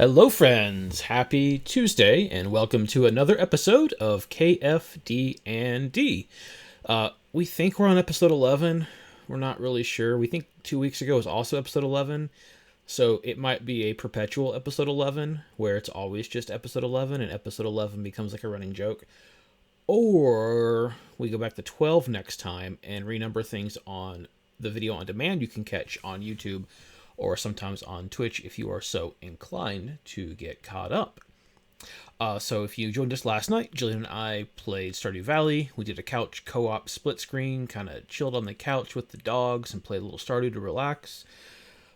Hello, friends. Happy Tuesday, and welcome to another episode of KFD&D. We think we're on episode 11. We're not really sure. We think 2 weeks ago was also episode 11, so it might be a perpetual episode 11, where it's always just episode 11, and episode 11 becomes like a running joke. Or we go back to 12 next time and renumber things on the video on demand you can catch on YouTube or sometimes on Twitch if you are so inclined to get caught up. So if you joined us last night, Jillian and I played Stardew Valley. We did a couch co-op split screen, kind of chilled on the couch with the dogs and played a little Stardew to relax.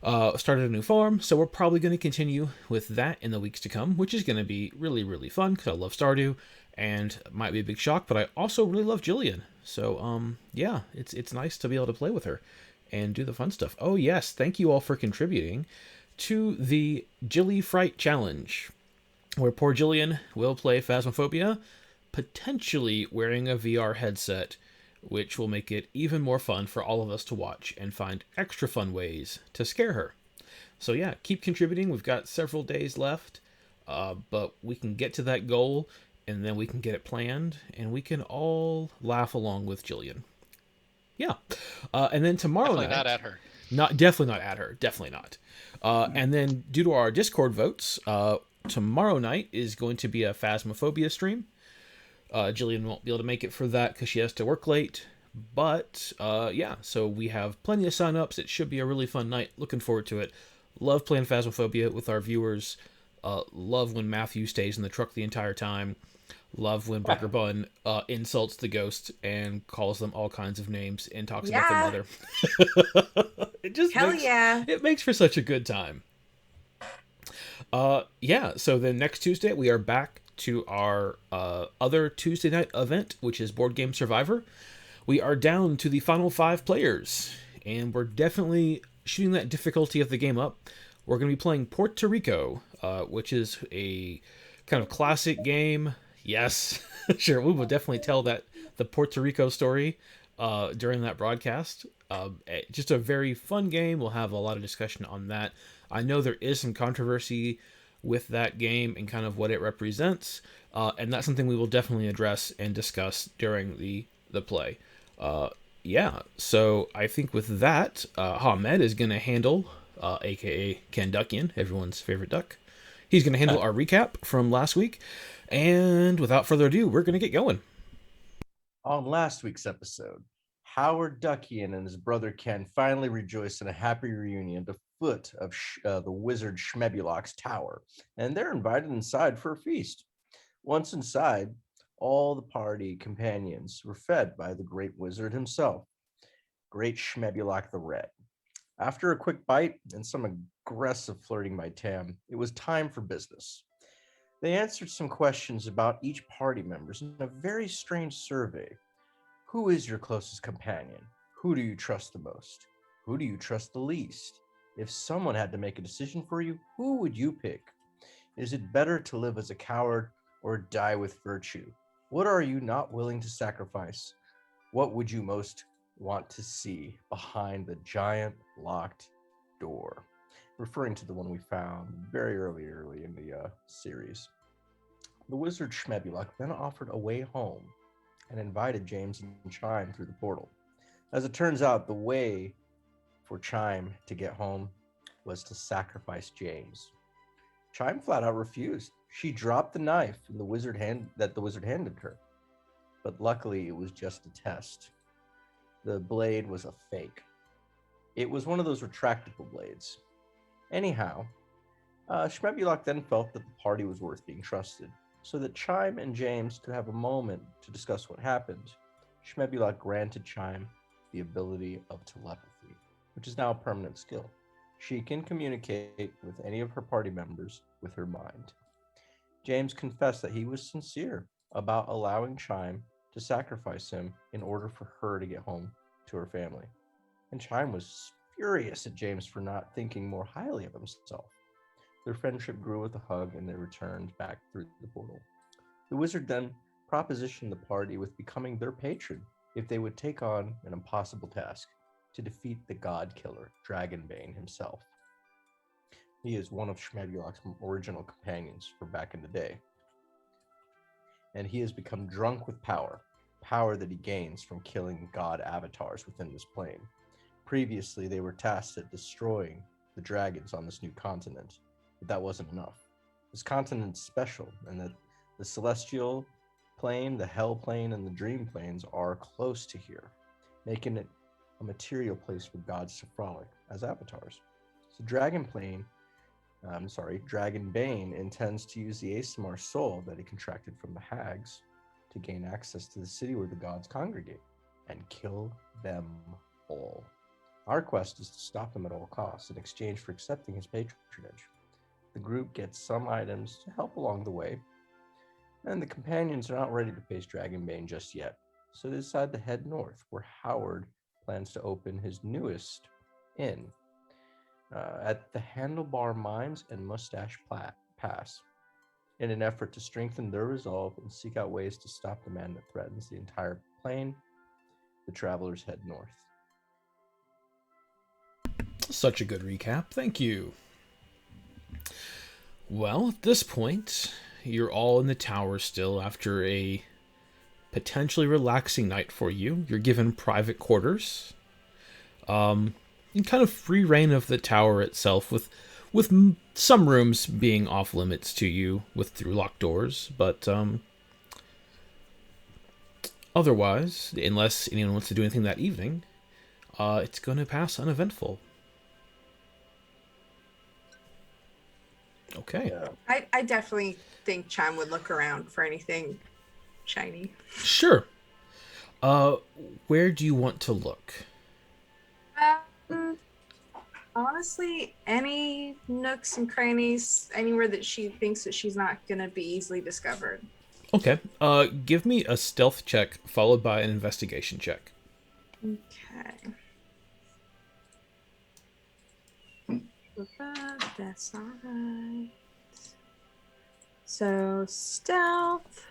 Started a new farm, so we're probably going to continue with that in the weeks to come, which is going to be really, really fun because I love Stardew, and might be a big shock, but I also really love Jillian. So, yeah, it's nice to be able to play with her and do the fun stuff. Oh yes, thank you all for contributing to the Jilly Fright Challenge, where poor Jillian will play Phasmophobia, potentially wearing a VR headset, which will make it even more fun for all of us to watch and find extra fun ways to scare her. So yeah, keep contributing. We've got several days left, but we can get to that goal, and then we can get it planned, and we can all laugh along with Jillian. Yeah, and then tomorrow Definitely not night, at her. not definitely not at her, definitely not. And then due to our Discord votes, tomorrow night is going to be a Phasmophobia stream. Jillian won't be able to make it for that because she has to work late. But yeah, so we have plenty of signups. It should be a really fun night. Looking forward to it. Love playing Phasmophobia with our viewers. Love when Matthew stays in the truck the entire time. Love when Burger Bun insults the ghost and calls them all kinds of names and talks about their Yeah. mother. It just Hell makes yeah. it makes for such a good time. Yeah, so then next Tuesday we are back to our other Tuesday night event, which is Board Game Survivor. We are down to the final 5 players, and we're definitely shooting that difficulty of the game up. We're going to be playing Puerto Rico, which is a kind of classic game. Yes, sure, we will definitely tell the Puerto Rico story during that broadcast. Just a very fun game. We'll have a lot of discussion on that. I know there is some controversy with that game and kind of what it represents, and that's something we will definitely address and discuss during the play. Yeah, so I think with that, Hamed is going to handle, aka Ken Duckian, everyone's favorite duck. He's going to handle our recap from last week, and without further ado, we're going to get going. On last week's episode, Howard Duckian and his brother Ken finally rejoice in a happy reunion at the foot of the wizard Schmebulok's tower, and they're invited inside for a feast. Once inside, all the party companions were fed by the great wizard himself, Great Schmebulok the Red. After a quick bite and some aggressive flirting by Tam, it was time for business. They answered some questions about each party members in a very strange survey. Who is your closest companion? Who do you trust the most? Who do you trust the least? If someone had to make a decision for you, who would you pick? Is it better to live as a coward or die with virtue? What are you not willing to sacrifice? What would you most want to see behind the giant locked door? Referring to the one we found very early in the series. The wizard Schmebulok then offered a way home and invited James and Chime through the portal. As it turns out, the way for Chime to get home was to sacrifice James. Chime flat out refused. She dropped the knife in the wizard handed her. But luckily, it was just a test. The blade was a fake. It was one of those retractable blades. Anyhow, Schmebulok then felt that the party was worth being trusted, so that Chime and James could have a moment to discuss what happened. Schmebulok granted Chime the ability of telepathy, which is now a permanent skill. She can communicate with any of her party members with her mind. James confessed that he was sincere about allowing Chime to sacrifice him in order for her to get home to her family. And Chime was furious at James for not thinking more highly of himself. Their friendship grew with a hug and they returned back through the portal. The wizard then propositioned the party with becoming their patron if they would take on an impossible task to defeat the god killer, Dragonbane himself. He is one of Schmebulok's original companions from back in the day, and he has become drunk with power that he gains from killing god avatars within this plane. Previously, they were tasked at destroying the dragons on this new continent, but that wasn't enough. This continent's special in that the celestial plane, the hell plane, and the dream planes are close to here, making it a material place for gods to frolic as avatars. So Dragon Bane intends to use the Asimar soul that he contracted from the hags to gain access to the city where the gods congregate and kill them all. Our quest is to stop them at all costs in exchange for accepting his patronage. The group gets some items to help along the way, and the companions are not ready to face Dragonbane just yet, so they decide to head north, where Howard plans to open his newest inn at the Handlebar Mines and Mustache Pass in an effort to strengthen their resolve and seek out ways to stop the man that threatens the entire plane. The travelers head north. Such a good recap. Thank you. Well, at this point, you're all in the tower still after a potentially relaxing night for you. You're given private quarters. And kind of free reign of the tower itself, with some rooms being off limits to you with through locked doors, but otherwise, unless anyone wants to do anything that evening, it's going to pass uneventful. Okay. Yeah. I definitely think Chime would look around for anything shiny. Sure. Where do you want to look? Honestly, any nooks and crannies, anywhere that she thinks that she's not gonna be easily discovered. Okay. Give me a stealth check followed by an investigation check. Okay. That's alright. So stealth.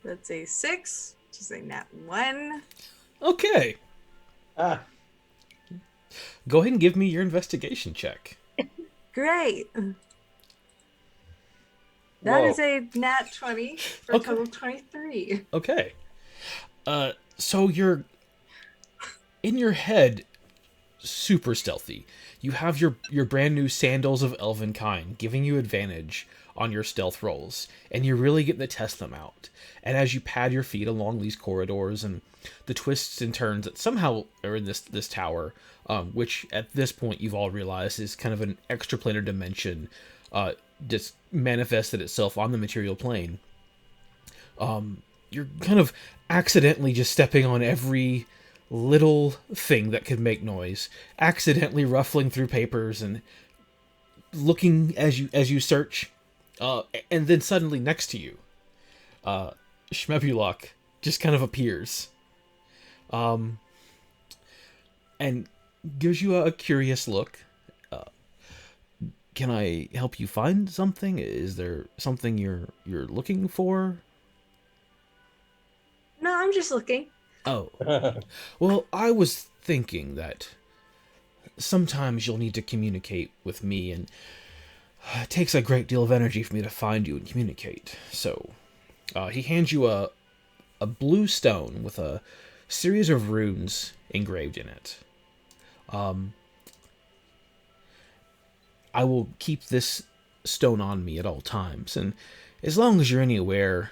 That's a 6, which is a nat 1. Okay. Ah, Go ahead and give me your investigation check. Great. That whoa. is a nat 20 for a Okay. total of 23. Okay. So you're in your head super stealthy. You have your brand new sandals of elven kind giving you advantage on your stealth rolls, and you're really getting to test them out. And as you pad your feet along these corridors and the twists and turns that somehow are in this tower, which at this point you've all realized is kind of an extraplanar dimension, just manifested itself on the material plane. You're kind of accidentally just stepping on every little thing that could make noise, accidentally ruffling through papers and looking as you search, and then suddenly next to you, Schmebulok just kind of appears, and gives you a curious look. Can I help you find something? Is there something you're looking for? No, I'm just looking. Oh, well, I was thinking that sometimes you'll need to communicate with me, and it takes a great deal of energy for me to find you and communicate. So, he hands you a blue stone with a series of runes engraved in it. I will keep this stone on me at all times, and as long as you're anywhere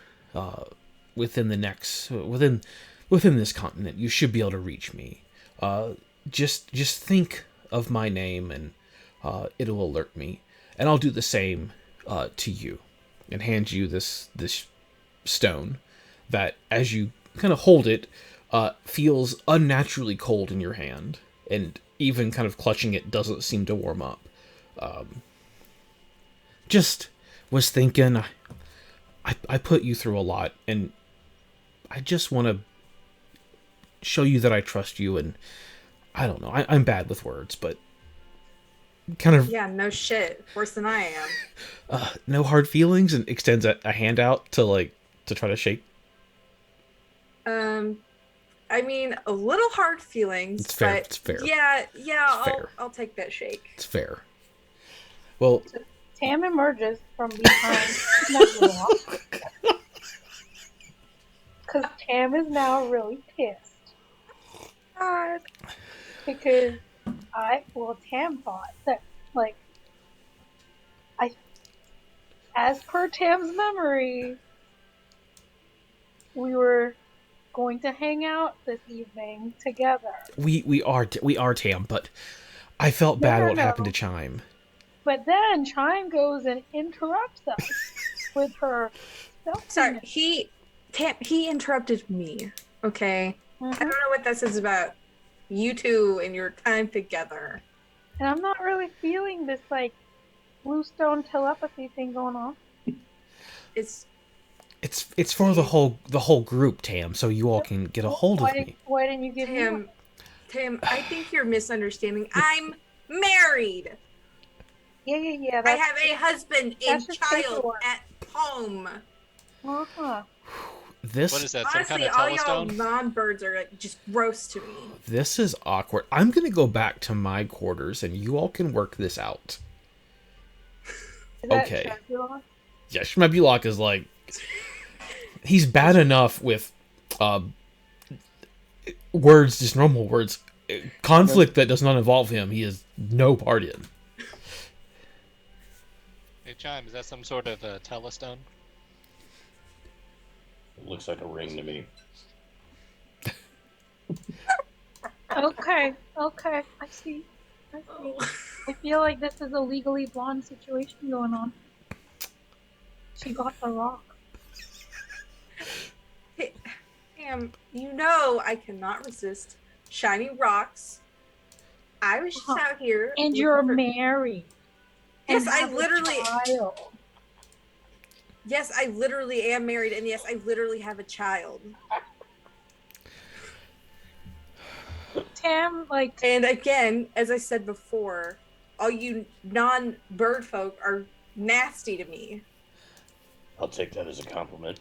within this continent, you should be able to reach me. Just think of my name, and it'll alert me, and I'll do the same to you. And hand you this stone that, as you kind of hold it, feels unnaturally cold in your hand, and even kind of clutching it doesn't seem to warm up. Just was thinking, I put you through a lot, and I just want to show you that I trust you, and I don't know, I'm bad with words, but kind of Yeah, no shit. Worse than I am. no hard feelings, and extends a hand out to try to shake. I I mean, a little hard feelings. It's fair. But It's fair. Yeah, fair. I'll take that shake. It's fair. Well, Tam emerges from behind Nebula because Tam is now really pissed. God. Because Tam thought that, as per Tam's memory, we were going to hang out this evening together. we are Tam, but I felt bad what happened to Chime. But then Chime goes and interrupts us with her Sorry, he interrupted me. Okay, I don't know what this is about. You two and your time together. And I'm not really feeling this bluestone telepathy thing going on. It's for the whole group, Tam, so you all can get a hold of me. Why didn't you give me one? Tam, I think you're misunderstanding. I'm married. Yeah. I have a husband and child at home. Uh-huh. What is that? Honestly, some kind of all telestone? y'all non-birds are just gross to me. This is awkward. I'm gonna go back to my quarters, and you all can work this out. Okay. Yeah, Shmebulok is like... He's bad enough with words, just normal words. Conflict that does not involve him, he has no part in. Hey, Chime, is that some sort of telestone? It looks like a ring to me. Okay, I see. I feel like this is a Legally Blonde situation going on. She got the rock. Hey, Tam, you know I cannot resist shiny rocks. I was just out here. And you're married. Yes, and I have a literally. child. Yes, I literally am married, and yes, I literally have a child. Tam, And again, as I said before, all you non-bird folk are nasty to me. I'll take that as a compliment.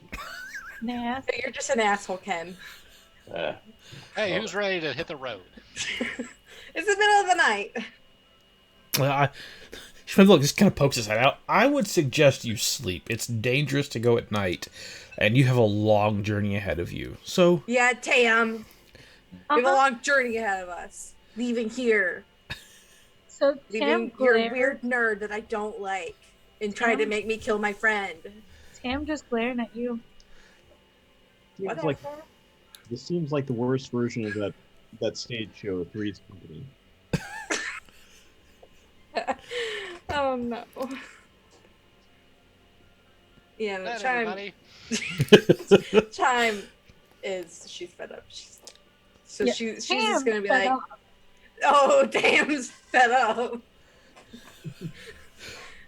Nasty. You're just an asshole, Ken. Hey, who's ready to hit the road? It's the middle of the night. Shmebulok just kind of pokes his head out. I would suggest you sleep. It's dangerous to go at night, and you have a long journey ahead of you. So Yeah, Tam. We have a long journey ahead of us. Leaving here. So Leaving Tam your weird nerd that I don't like and trying to make me kill my friend. Tam just glaring at you. This seems like the worst version of that stage show, Three's Company. Oh no. Yeah, the Chime. Chime she's fed up. She's just gonna be like, oh, Dam's fed up.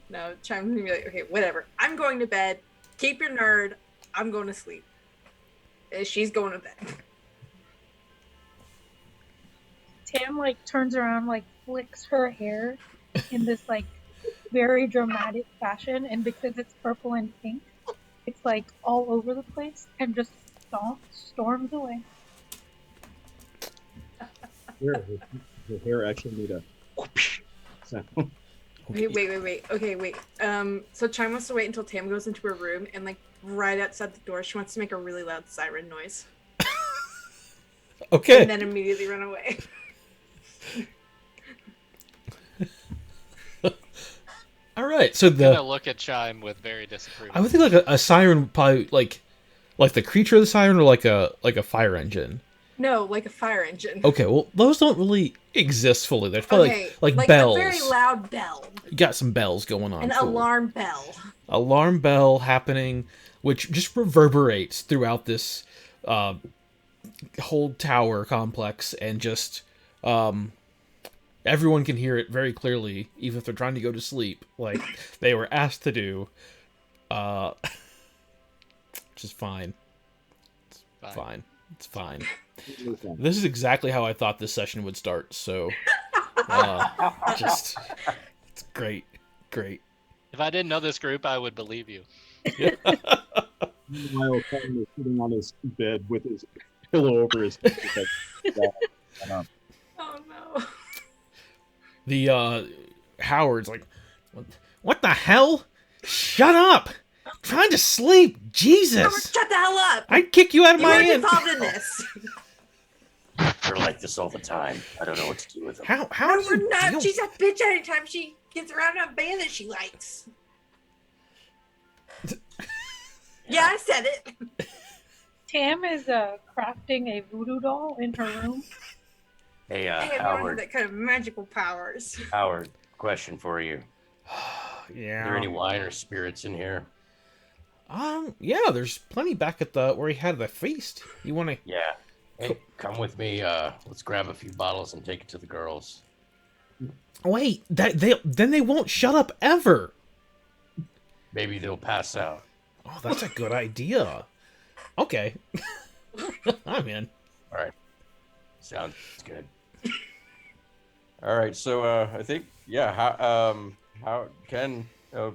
No, Chime's gonna be like, okay, whatever. I'm going to bed. Keep your nerd. I'm going to sleep. She's going to bed. Tam turns around, flicks her hair in this very dramatic fashion, and because it's purple and pink, it's all over the place and just storms away. Her hair actually made a sound. Wait. Okay, wait. So Chime wants to wait until Tam goes into her room, and right outside the door, she wants to make a really loud siren noise. Okay. And then immediately run away. All right. So gonna look at Chime with very disapproval. I would think a siren would probably like the creature of the siren or like a fire engine. No, like a fire engine. Okay, well those don't really exist fully. They're probably like bells. A very loud bell. You got some bells going on. An alarm bell. Alarm bell happening, which just reverberates throughout this whole tower complex, and just everyone can hear it very clearly, even if they're trying to go to sleep, like they were asked to do. Which is fine. It's fine. It's fine. This is exactly how I thought this session would start, so just it's great. If I didn't know this group, I would believe you. Meanwhile, Kevin is sitting on his bed with his pillow over his head. With that, Oh no. The Howard's like, what the hell? Shut up! I'm trying to sleep. Howard, Jesus! shut the hell up! I'd kick you out of You my weren't inn. involved in this. They're like this all the time. I don't know what to do with them. How No, do we're you not. deal- She's a bitch anytime she gets around a band that she likes. Yeah, I said it. Tam is crafting a voodoo doll in her room. Hey, Hey, I don't have Howard. that kind of magical powers. Howard, question for you. Yeah. Are there any wine or spirits in here? Yeah, there's plenty back at the where he had the feast. You want to? Yeah. Hey, come with me. Let's grab a few bottles and take it to the girls. Wait, then they won't shut up ever. Maybe they'll pass out. Oh, that's a good idea. Okay, I'm in. All right. Sounds good. All right, so I think how Ken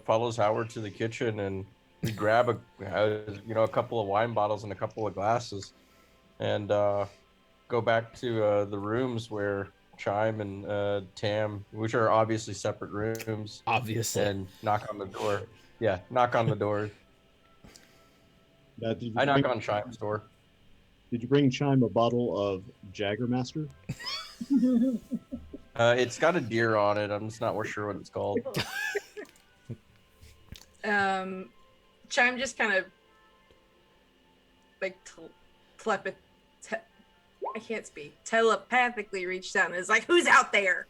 follows Howard to the kitchen, and we grab a couple of wine bottles and a couple of glasses, and go back to the rooms where Chime and Tam, which are obviously separate rooms, Obviously. and knock on the door. Yeah, knock on the door. I knock on Chime's door. Did you bring Chime a bottle of Jaggermaster? It's got a deer on it. I'm just not sure what it's called. Chime just kind of like I can't speak. Telepathically reached out and is like, "Who's out there?"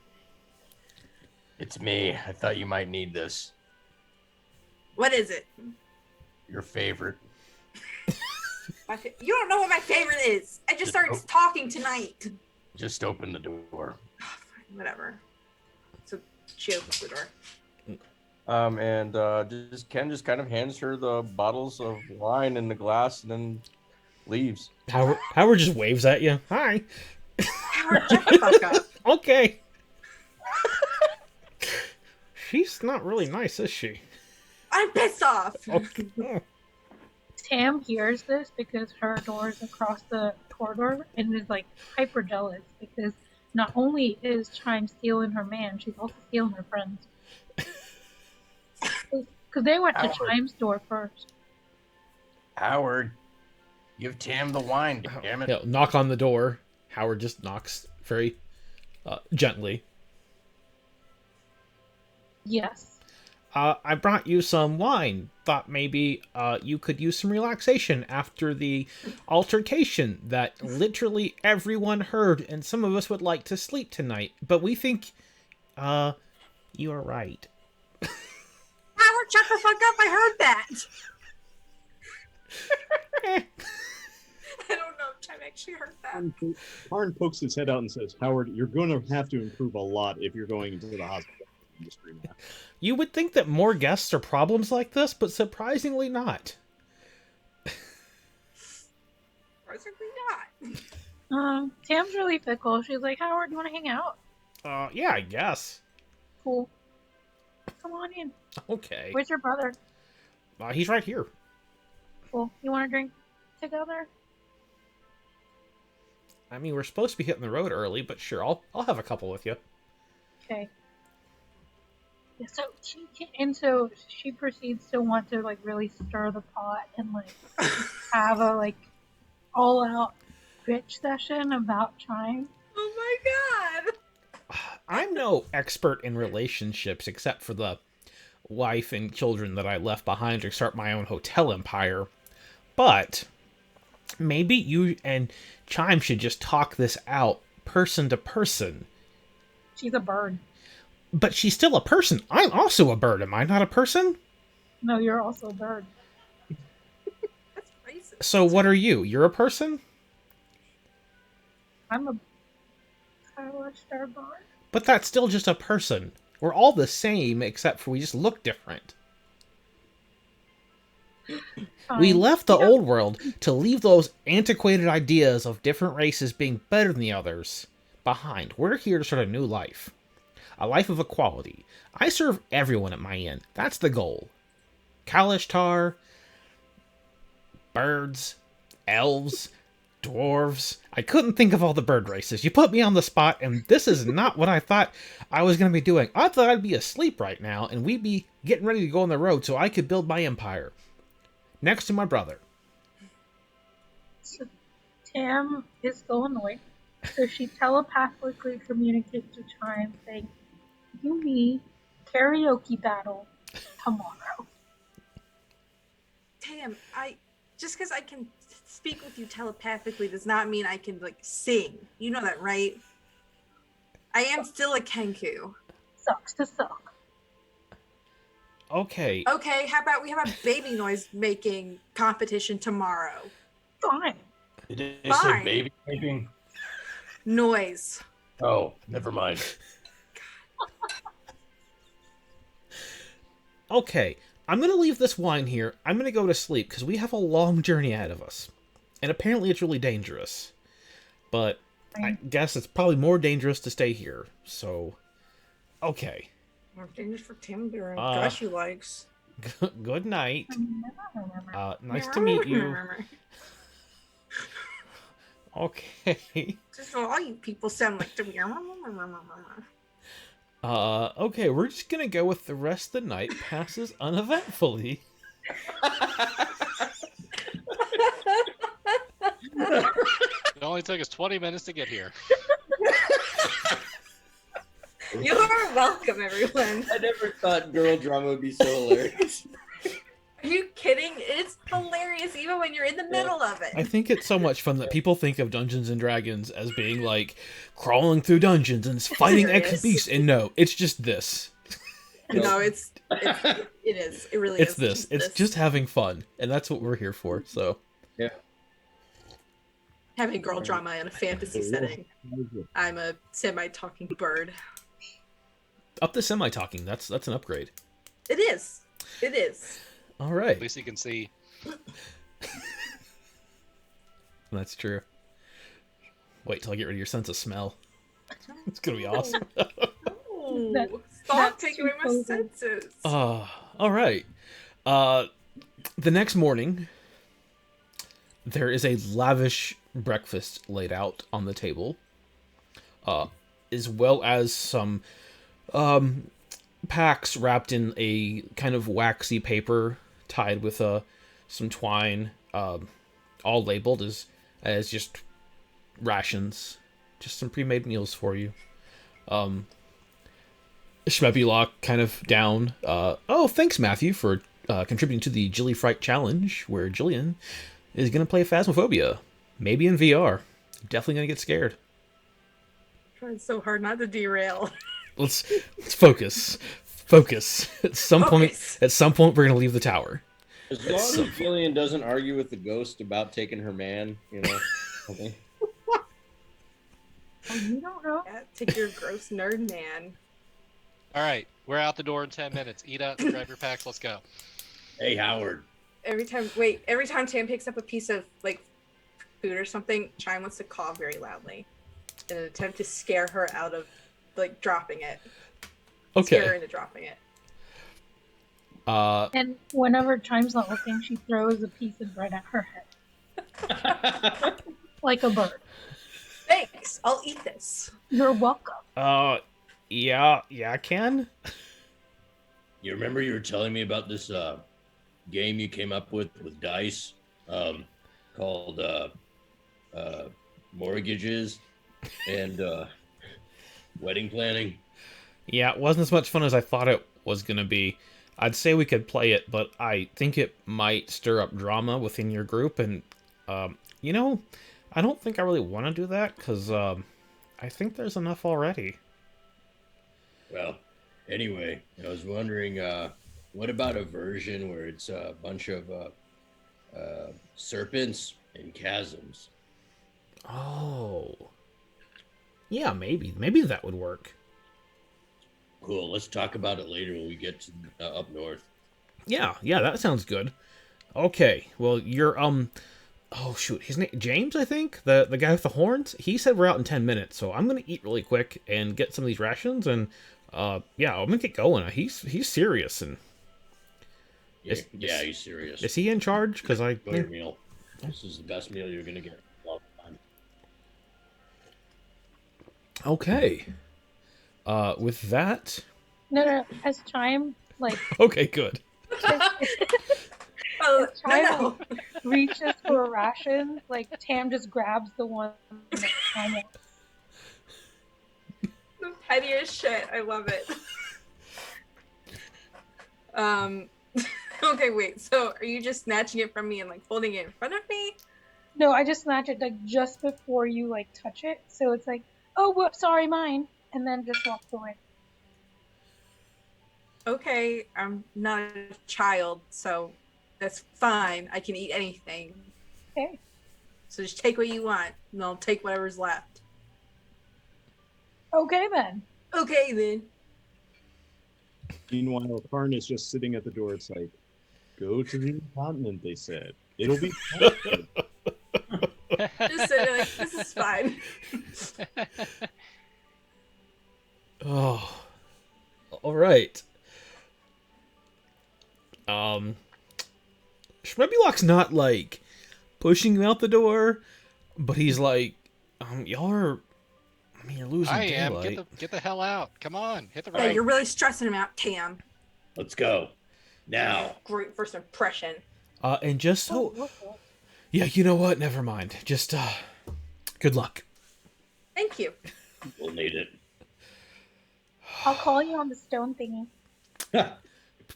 It's me. I thought you might need this. What is it? Your favorite. You don't know what my favorite is. I just started talking tonight. Just open the door. Whatever. So she opens the door. Ken just kind of hands her the bottles of wine and the glass, and then leaves. Howard just waves at you. Hi. Howard, shut the fuck up. Okay. She's not really nice, is she? I'm pissed off. Okay. Tam hears this because her door is across the corridor and is like hyper jealous because not only is Chime stealing her man, she's also stealing her friends. Because they went to Howard. Chime's door first. Howard, give Tam the wine, damn it. Yeah, knock on the door. Howard just knocks very gently. Yes. I brought you some wine. Thought maybe you could use some relaxation after the altercation that literally everyone heard, and some of us would like to sleep tonight. But we think you are right. Howard, shut the fuck up. I heard that. I don't know if Chime actually heard that. Karn pokes his head out and says, "Howard, you're going to have to improve a lot if you're going into the hospital industry now." You would think that more guests are problems like this, but surprisingly not. Surprisingly not. Tam's really fickle. She's like, Howard, you want to hang out? Yeah, I guess. Cool. Come on in. Okay. Where's your brother? He's right here. Cool. You want to drink together? I mean, we're supposed to be hitting the road early, but sure, I'll have a couple with you. Okay. Yeah, so she proceeds to want to like really stir the pot and like have a like all out bitch session about Chime. Oh my god. I'm no expert in relationships except for the wife and children that I left behind to start my own hotel empire. But maybe you and Chime should just talk this out person to person. She's a bird. But she's still a person. I'm also a bird. Am I not a person? No, you're also a bird. That's racist. So what are you? You're a person? I'm a star bird. But that's still just a person. We're all the same, except for we just look different. We left the old world to leave those antiquated ideas of different races being better than the others behind. We're here to start a new life. A life of equality. I serve everyone at my inn. That's the goal. Kalishtar, birds, elves, Dwarves. I couldn't think of all the bird races. You put me on the spot, and this is not what I thought I was going to be doing. I thought I'd be asleep right now, and we'd be getting ready to go on the road so I could build my empire. Next to my brother. So Tam is so annoyed, so she telepathically communicates to Chime saying, "You me karaoke battle tomorrow." Tam, just because I can speak with you telepathically does not mean I can like sing. You know that, right? I am still a Kenku. Sucks to suck. Okay. Okay, how about we have a baby noise making competition tomorrow? Fine. Did they Fine. say baby making? Noise. Oh, never mind. Okay. I'm going to leave this wine here. I'm going to go to sleep because we have a long journey ahead of us. And apparently it's really dangerous. But I guess it's probably more dangerous to stay here. So, okay. More dangerous for Tim during gosh he likes. Good night. Nice to meet you. Okay. Just all you people sound like to me. Okay, we're just gonna go with the rest of the night passes uneventfully. It only took us 20 minutes to get here. You're welcome, everyone. I never thought girl drama would be so hilarious. Are you kidding? It's hilarious even when you're in the middle of it. I think it's so much fun that people think of Dungeons and Dragons as being like crawling through dungeons and fighting X beasts, and no, it's just this. No, it is. It really It's is. this. It's just having fun, and that's what we're here for. So Yeah. Having girl drama in a fantasy setting. I'm a semi-talking bird. up to semi-talking. That's an upgrade. It is. It is. All right. At least you can see. That's true. Wait till I get rid of your sense of smell. It's gonna be awesome. Oh, stop taking away my senses. All right. The next morning, there is a lavish breakfast laid out on the table, as well as some packs wrapped in a kind of waxy paper tied with some twine, all labeled as just rations, just some pre-made meals for you. Schmebulok kind of down. Oh, thanks, Matthew, for contributing to the Jilly Fright Challenge, where Jillian is going to play Phasmophobia. Maybe in VR. Definitely going to get scared. Trying so hard not to derail. Let's focus. Focus. At some point, we're going to leave the tower. As long as Jillian doesn't argue with the ghost about taking her man, you know. Okay. Oh, you don't know? Yeah, take your gross nerd man. All right, we're out the door in 10 minutes. Eat up, grab your packs, let's go. Hey, Howard. Every time Tam picks up a piece of like food or something, Chime wants to cough very loudly in an attempt to scare her out of like dropping it. Okay. Scare her into dropping it. And whenever Chime's not looking, she throws a piece of bread at her head. Like a bird. Thanks. I'll eat this. You're welcome. Yeah, Ken? You remember you were telling me about this game you came up with dice called mortgages and wedding planning? Yeah, it wasn't as much fun as I thought it was going to be. I'd say we could play it, but I think it might stir up drama within your group, and, you know, I don't think I really want to do that, because I think there's enough already. Well, anyway, I was wondering, what about a version where it's a bunch of serpents and chasms? Oh. Yeah, maybe. Maybe that would work. Cool. Let's talk about it later when we get to, up north. Yeah, that sounds good. Okay, well, you're, oh, shoot, his name, James, I think? The guy with the horns? He said we're out in 10 minutes, so I'm gonna eat really quick and get some of these rations, and, yeah, I'm gonna get going. He's serious, and... Yeah, he's serious. Is he in charge? Because I... Enjoy your meal. This is the best meal you're gonna get in a long Okay. With that. No. As Chime Okay, good. Oh, as Chime no. reaches for rations, Tam just grabs the one that Chime wants. The pettiest shit. I love it. Okay, wait. So are you just snatching it from me and holding it in front of me? No, I just snatch it just before you touch it, so it's oh whoops, sorry, mine, and then just walks away. Okay, I'm not a child, so that's fine. I can eat anything. Okay. So just take what you want, and I'll take whatever's left. Okay then. Okay then. Meanwhile, Karn is just sitting at the door. It's like, go to the continent, they said. It'll be fun. Just sitting this is fine. Oh. All right. Schmebulok's not pushing you out the door, but he's y'all are. I mean, you're losing I am. daylight. Get the hell out. Come on, hit the Yeah, right. you're really stressing him out, Tam. Let's go. Now. Great first impression. And just so. Oh, Yeah, you know what? Never mind. Just, good luck. Thank you. We'll need it. I'll call you on the stone thingy.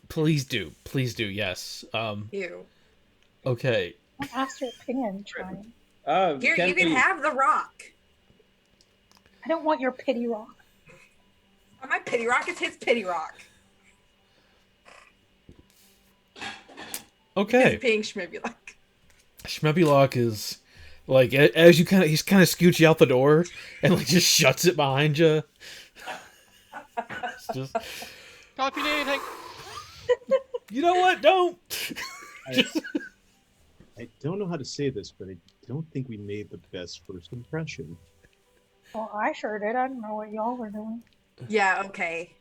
Please do. Please do, yes. You. Okay. I'll ask your opinion, Chime. Here, you can have the rock. I don't want your pity rock. On my pity rock, it's his pity rock. Okay. He's being Schmibulok. Schmebulok is, as you he's kind of scoots you out the door and, just shuts it behind you. It's just, Call if you need anything. you know what? Don't. I don't know how to say this, but I don't think we made the best first impression. Well, I sure did. I don't know what y'all were doing. Yeah, okay.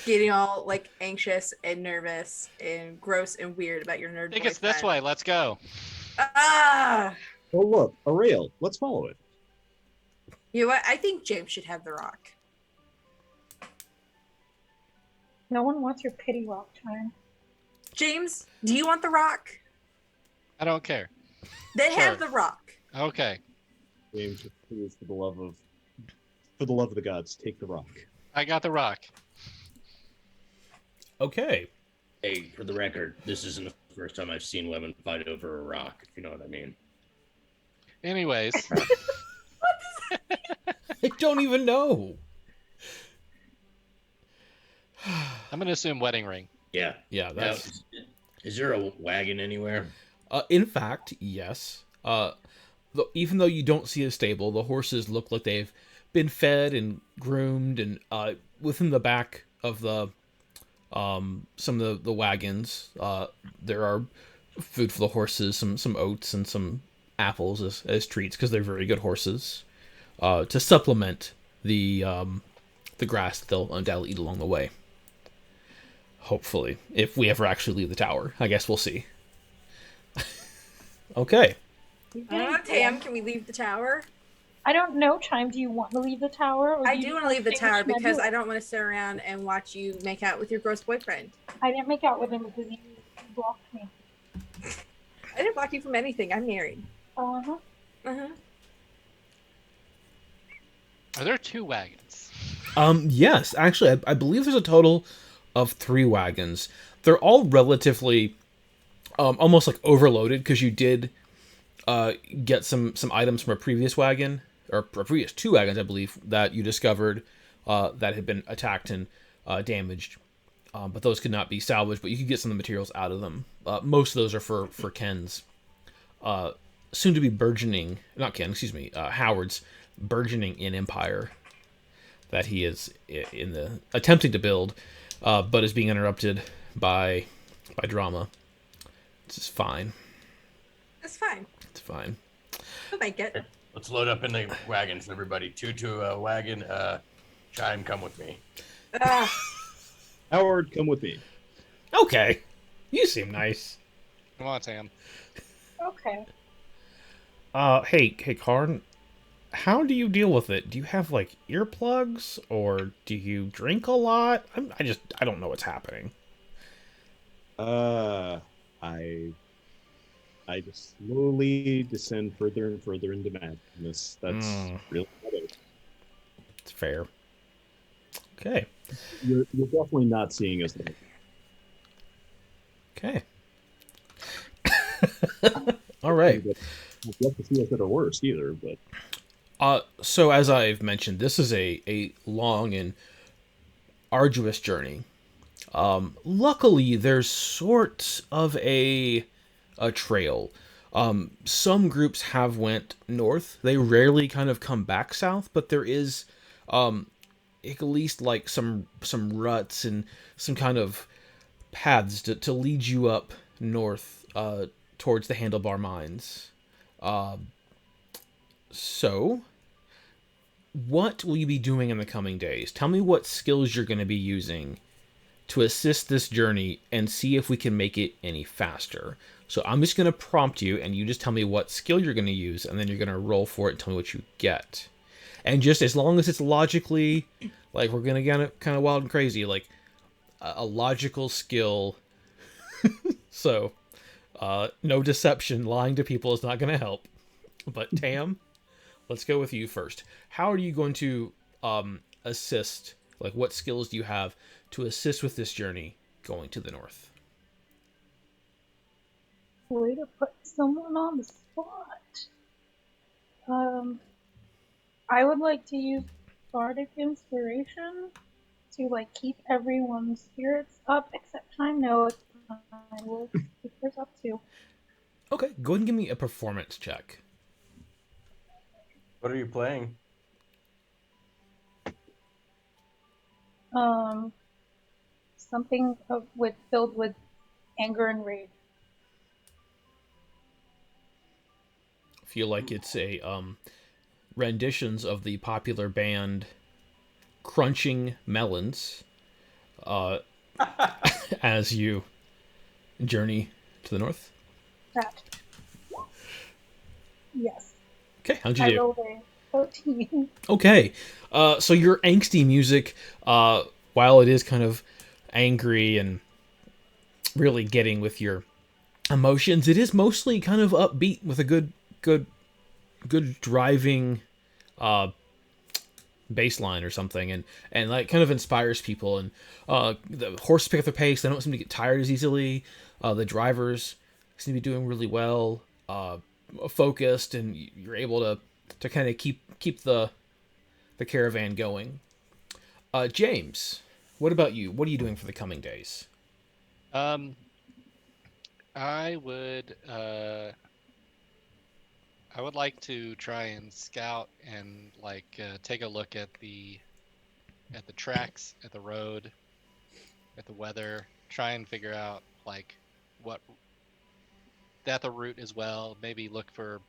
Getting all anxious and nervous and gross and weird about your nerd I think boyfriend. it's this way. Let's go. Ah! Oh, look, a rail. Let's follow it. You know what? I think James should have the rock. No one wants your pity rock, Chime. James, do you want the rock? I don't care. Then have Sure. the rock. Okay. James, please, for the love of the gods, take the rock. I got the rock. Okay. Hey, for the record, this isn't the first time I've seen women fight over a rock, if you know what I mean. Anyways, I don't even know. I'm gonna assume wedding ring. Yeah. Yeah, Now, that's... is there a wagon anywhere? In fact, yes. Even though you don't see a stable, the horses look like they've been fed and groomed, and within the back of the some of the wagons, there are food for the horses, some oats and some apples as treats because they're very good horses, to supplement the grass that they'll undoubtedly eat along the way. Hopefully, if we ever actually leave the tower, I guess we'll see. Okay. Tam, can we leave the tower? I don't know, Chime. Do you want to leave the tower? Or I you do want to leave the stay with tower because Schmebulok? I don't want to sit around and watch you make out with your gross boyfriend. I didn't make out with him because he blocked me. I didn't block you from anything. I'm married. Uh-huh. Uh-huh. Are there 2 wagons? Yes, actually, I believe there's a total of 3 wagons. They're all relatively, almost overloaded because you did get some items from a previous wagon, or previous 2 wagons, I believe, that you discovered that had been attacked and damaged. But those could not be salvaged, but you could get some of the materials out of them. Most of those are for Ken's soon to be burgeoning, not Ken, excuse me, Howard's burgeoning in empire that he is in the attempting to build, but is being interrupted by drama. This is fine. It's fine. It's fine. I'll make it. Let's load up in the wagons, everybody. 2 to a wagon. Chime, come with me. Howard, come with me. Okay. You seem nice. Come on, Sam. Okay. Hey, Karn. how do you deal with it? Do you have like earplugs, or do you drink a lot? I don't know what's happening. Uh, I I just slowly descend further and further into madness. That's Mm, really about it. it's fair. Okay. You're definitely not seeing us. Okay. All right. You have to see us at our worst either, but So as I've mentioned, this is a long and arduous journey. Luckily, there's sort of a trail. Some groups have went north. They rarely kind of come back south, but there is at least like some ruts and some kind of paths to lead you up north towards the Handlebar Mines. So, what will you be doing in the coming days? Tell me what skills you're going to be using to assist this journey and see if we can make it any faster. So I'm just going to prompt you, and you just tell me what skill you're going to use, and then you're going to roll for it and tell me what you get. And just as long as it's logically, like we're going to get kind of wild and crazy, like a logical skill. So no deception, lying to people is not going to help. But Tam, let's go with you first. How are you going to assist? Like, what skills do you have to assist with this journey going to the north? Way to put someone on the spot. I would like to use bardic inspiration to like keep everyone's spirits up, except Chime. No, I will keep hers up too. Okay, go ahead and give me a performance check. What are you playing? Something filled with anger and rage. Feel like it's a renditions of the popular band Crunching Melons as you journey to the north. That. Yes. Okay, how'd you I do? rolled a 13. Okay, so your angsty music, while it is kind of angry and really getting with your emotions, it is mostly kind of upbeat with a good driving bass line or something, and like kind of inspires people. And the horses pick up their pace; they don't seem to get tired as easily. The drivers seem to be doing really well, focused, and you're able to kind of keep the caravan going. James, what about you? What are you doing for the coming days? I would I would like to try and scout and like take a look at the tracks, at the road, at the weather, try and figure out like what the route as well. Maybe look for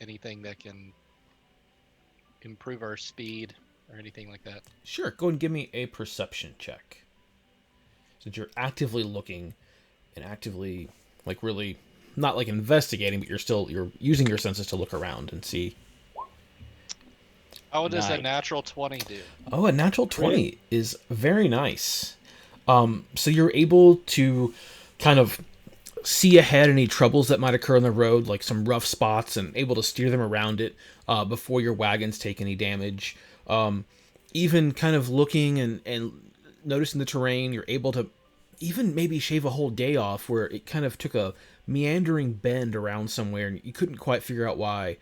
anything that can improve our speed or anything like that. Sure, go and give me a perception check. Since you're actively looking and actively, like, really not like investigating, but you're using your senses to look around and see. How does a Nice. natural 20 do? Oh, a natural 20 is very nice. So you're able to kind of see ahead any troubles that might occur on the road, like some rough spots, and able to steer them around it before your wagons take any damage. Even kind of looking and noticing the terrain, you're able to even maybe shave a whole day off where it kind of took a meandering bend around somewhere and you couldn't quite figure out why.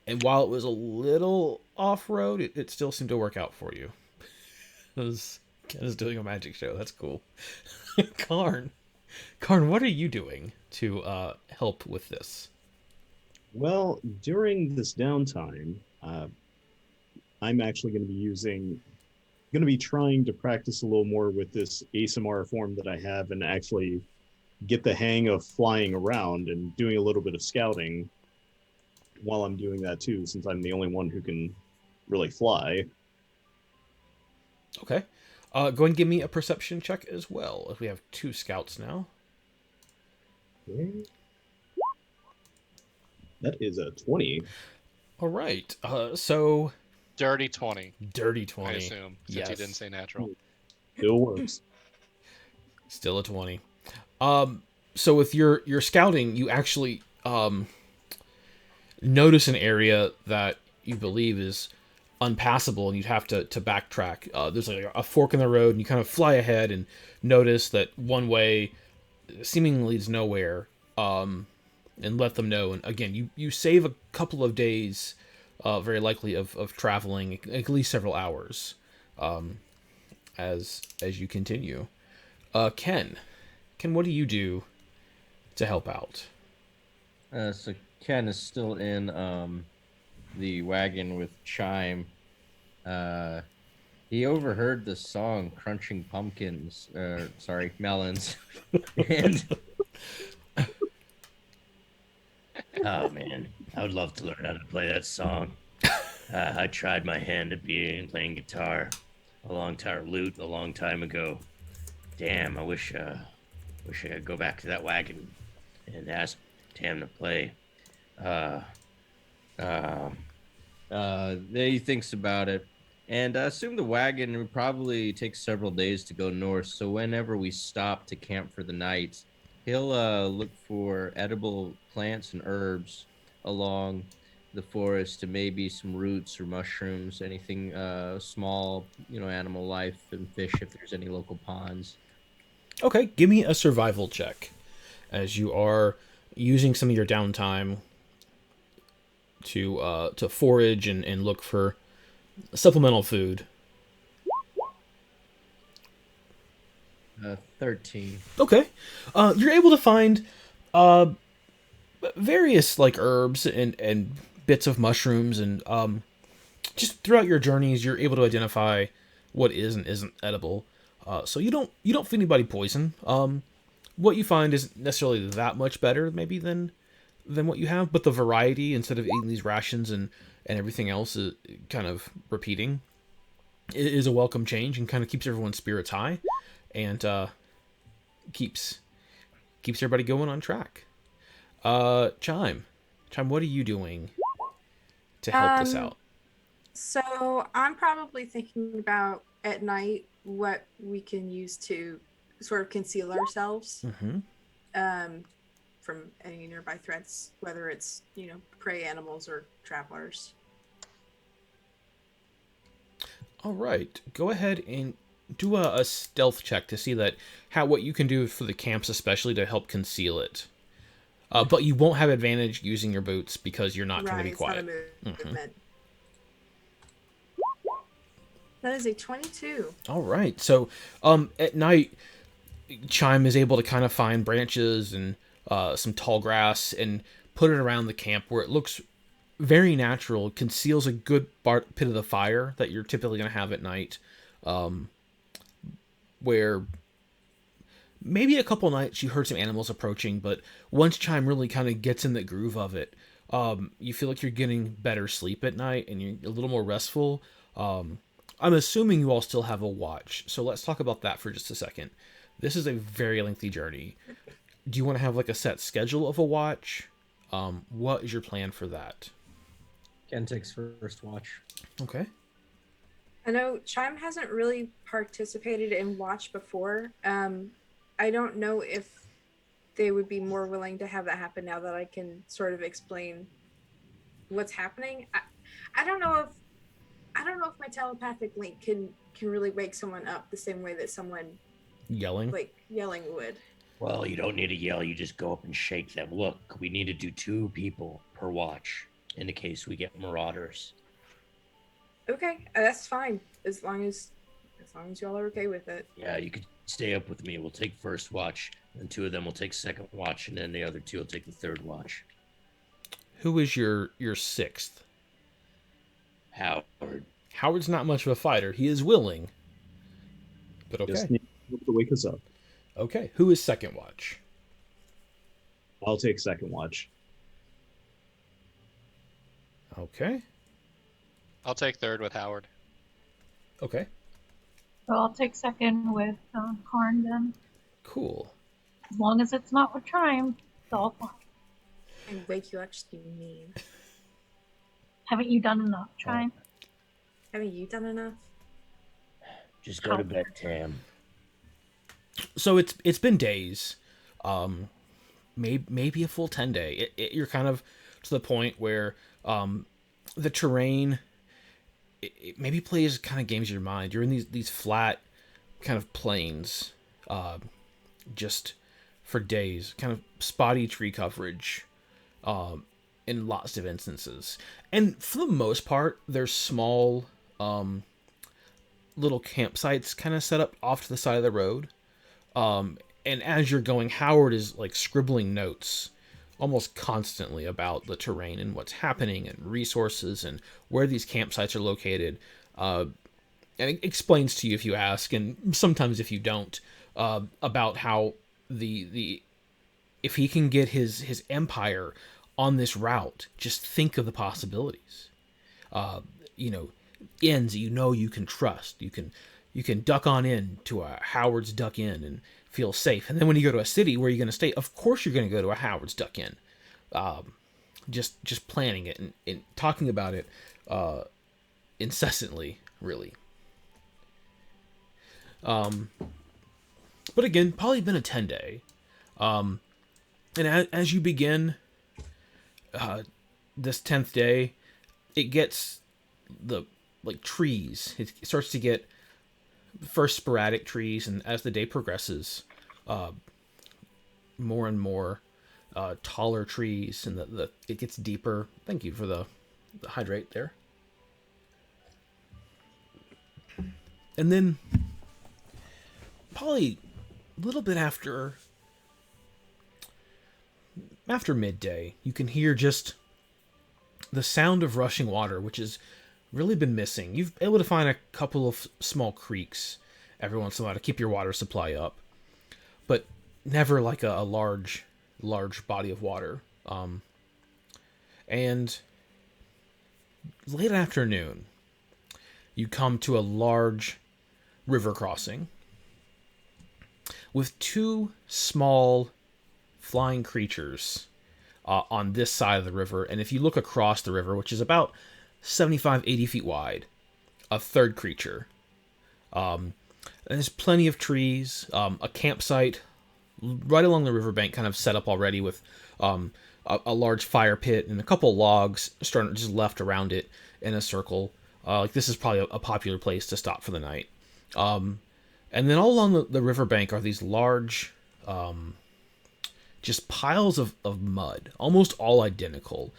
And while it was a little off-road, it still seemed to work out for you. It was doing a magic show. That's cool. Karn, what are you doing to help with this? well, during this downtime, I'm actually going to be trying to practice a little more with this ASMR form that I have and actually get the hang of flying around and doing a little bit of scouting while I'm doing that too, since I'm the only one who can really fly. Okay. Go ahead and give me a perception check as well, as we have 2 scouts now. Okay. That is a 20. All right. So Dirty 20, dirty I 20. assume, since you didn't say natural. Still works. Still a 20. So with your scouting, you actually notice an area that you believe is unpassable, and you'd have to backtrack. There's like a fork in the road, and you kind of fly ahead and notice that one way seemingly leads nowhere. And let them know. And again, you save a couple of days, very likely of traveling, at least several hours, as you continue. Ken, what do you do to help out? So Ken is still in the wagon with Chime. He overheard the song "Crunching Pumpkins," sorry, melons, and Oh man, I would love to learn how to play that song. I tried my hand at playing guitar, lute a long time ago. Damn, I wish I could go back to that wagon and ask Tam to play. Uh, he thinks about it, and I assume the wagon would probably take several days to go north. So whenever we stop to camp for the night, he'll look for edible plants and herbs along the forest, to maybe some roots or mushrooms, anything small, animal life and fish if there's any local ponds. Okay, give me a survival check, as you are using some of your downtime to forage and look for supplemental food. 13. Okay, you're able to find various like herbs and bits of mushrooms, and just throughout your journeys, you're able to identify what is and isn't edible. So you don't feel anybody poison. What you find isn't necessarily that much better, maybe than what you have, but the variety, instead of eating these rations and everything else is kind of repeating, is a welcome change, and kind of keeps everyone's spirits high, and keeps everybody going on track. Chime, what are you doing to help this out? So I'm probably thinking about at night what we can use to sort of conceal ourselves from any nearby threats, whether it's, prey animals or travelers. All right, go ahead and do a stealth check to see what you can do for the camps, especially to help conceal it. But you won't have advantage using your boots because you're not trying to be quiet. It's not a movement. That is a 22. All right, so at night, Chime is able to kind of find branches and some tall grass and put it around the camp where it looks very natural. It conceals a good pit of the fire that you're typically going to have at night, where maybe a couple nights you heard some animals approaching, but once Chime really kind of gets in the groove of it, you feel like you're getting better sleep at night and you're a little more restful. I'm assuming you all still have a watch, so let's talk about that for just a second. This is a very lengthy journey. Do you want to have like a set schedule of a watch? What is your plan for that? Ken takes first watch. Okay. I know Chime hasn't really participated in watch before. I don't know if they would be more willing to have that happen now that I can sort of explain what's happening. I don't know if my telepathic link can really wake someone up the same way that someone yelling would. Well, you don't need to yell. You just go up and shake them. Look, we need to do 2 people per watch in the case we get marauders. Okay, that's fine. As long as y'all are okay with it. Yeah, you could stay up with me. We'll take first watch, and 2 of them will take second watch, and then the other 2 will take the third watch. Who is your sixth? Howard. Howard's not much of a fighter. He is willing, but okay. Just need to wake us up. Okay, who is second watch? I'll take second watch. Okay. I'll take third with Howard. Okay. So I'll take second with Karn then. Cool. As long as it's not with Chime, it's all fine. And wake you up just being mean. Haven't you done enough, Chime? Haven't you done enough? Just go to bed, Tam. So it's been days, maybe a full 10 day. You're kind of to the point where the terrain it maybe plays kind of games in your mind. You're in these flat kind of plains, just for days, kind of spotty tree coverage, in lots of instances. And for the most part, there's small little campsites kind of set up off to the side of the road. And as you're going, Howard is like scribbling notes almost constantly about the terrain and what's happening and resources and where these campsites are located. And it explains to you if you ask, and sometimes if you don't, about how the if he can get his empire on this route, just think of the possibilities. You know, inns you know you can trust. You can duck on in to a Howard's Duck Inn and feel safe. And then when you go to a city, where are you going to stay? Of course you're going to go to a Howard's Duck Inn. Just planning it and talking about it incessantly, really. But again, probably been a 10 day. And as you begin this 10th day, it gets the trees. It starts to get first sporadic trees, and as the day progresses, more and more taller trees, and it gets deeper. Thank you for the hydrate there. And then probably a little bit after midday, you can hear just the sound of rushing water, which has really been missing. You've been able to find a couple of small creeks every once in a while to keep your water supply up, but never like a large body of water. And late afternoon, you come to a large river crossing with two small flying creatures on this side of the river. And if you look across the river, which is about 75-80 feet wide, a third creature. And there's plenty of trees, a campsite right along the riverbank, kind of set up already with a large fire pit and a couple logs starting just left around it in a circle. Like this is probably a popular place to stop for the night. And then all along the riverbank are these large, just piles of mud, almost all identical,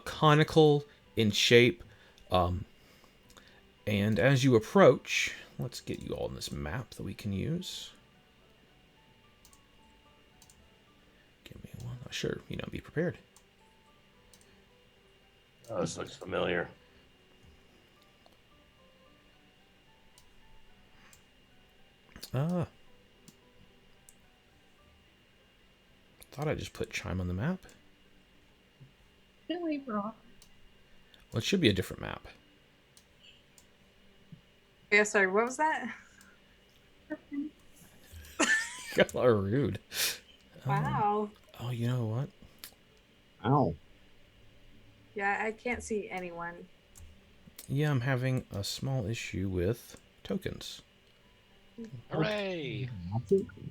conical in shape. And as you approach, let's get you all on this map that we can use. Give me one. Oh, sure, be prepared. Oh, this looks familiar. Thought I just put Chime on the map. Really wrong. Well, it should be a different map. Yeah, sorry, what was that? Y'all are rude. Wow. Oh, you know what? Ow. Yeah, I can't see anyone. Yeah, I'm having a small issue with tokens. Hooray!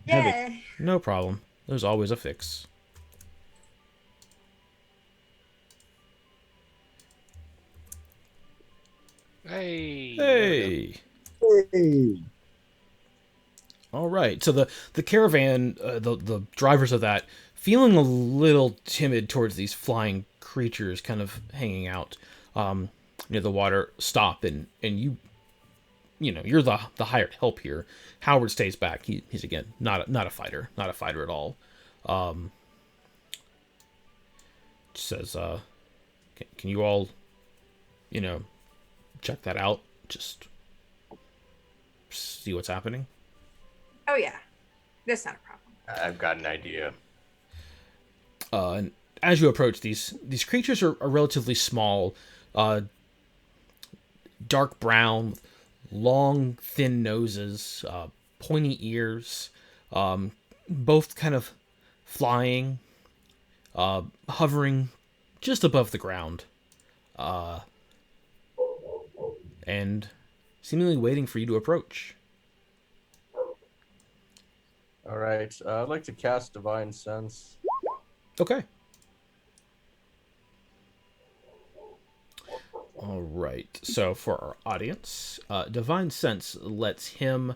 Yeah. No problem. There's always a fix. Hey! Hey! Hey. All right. So the caravan, the drivers of that, feeling a little timid towards these flying creatures kind of hanging out near the water, stop, and you're the hired help here. Howard stays back. He's again not a fighter at all. Says, can you all, check that out? Just see what's happening. Oh yeah, that's not a problem. I've got an idea. And as you approach, these creatures are relatively small, dark brown, long, thin noses, pointy ears, both kind of flying, hovering just above the ground. and seemingly waiting for you to approach. All right. I'd like to cast Divine Sense. Okay. All right. So for our audience, Divine Sense lets him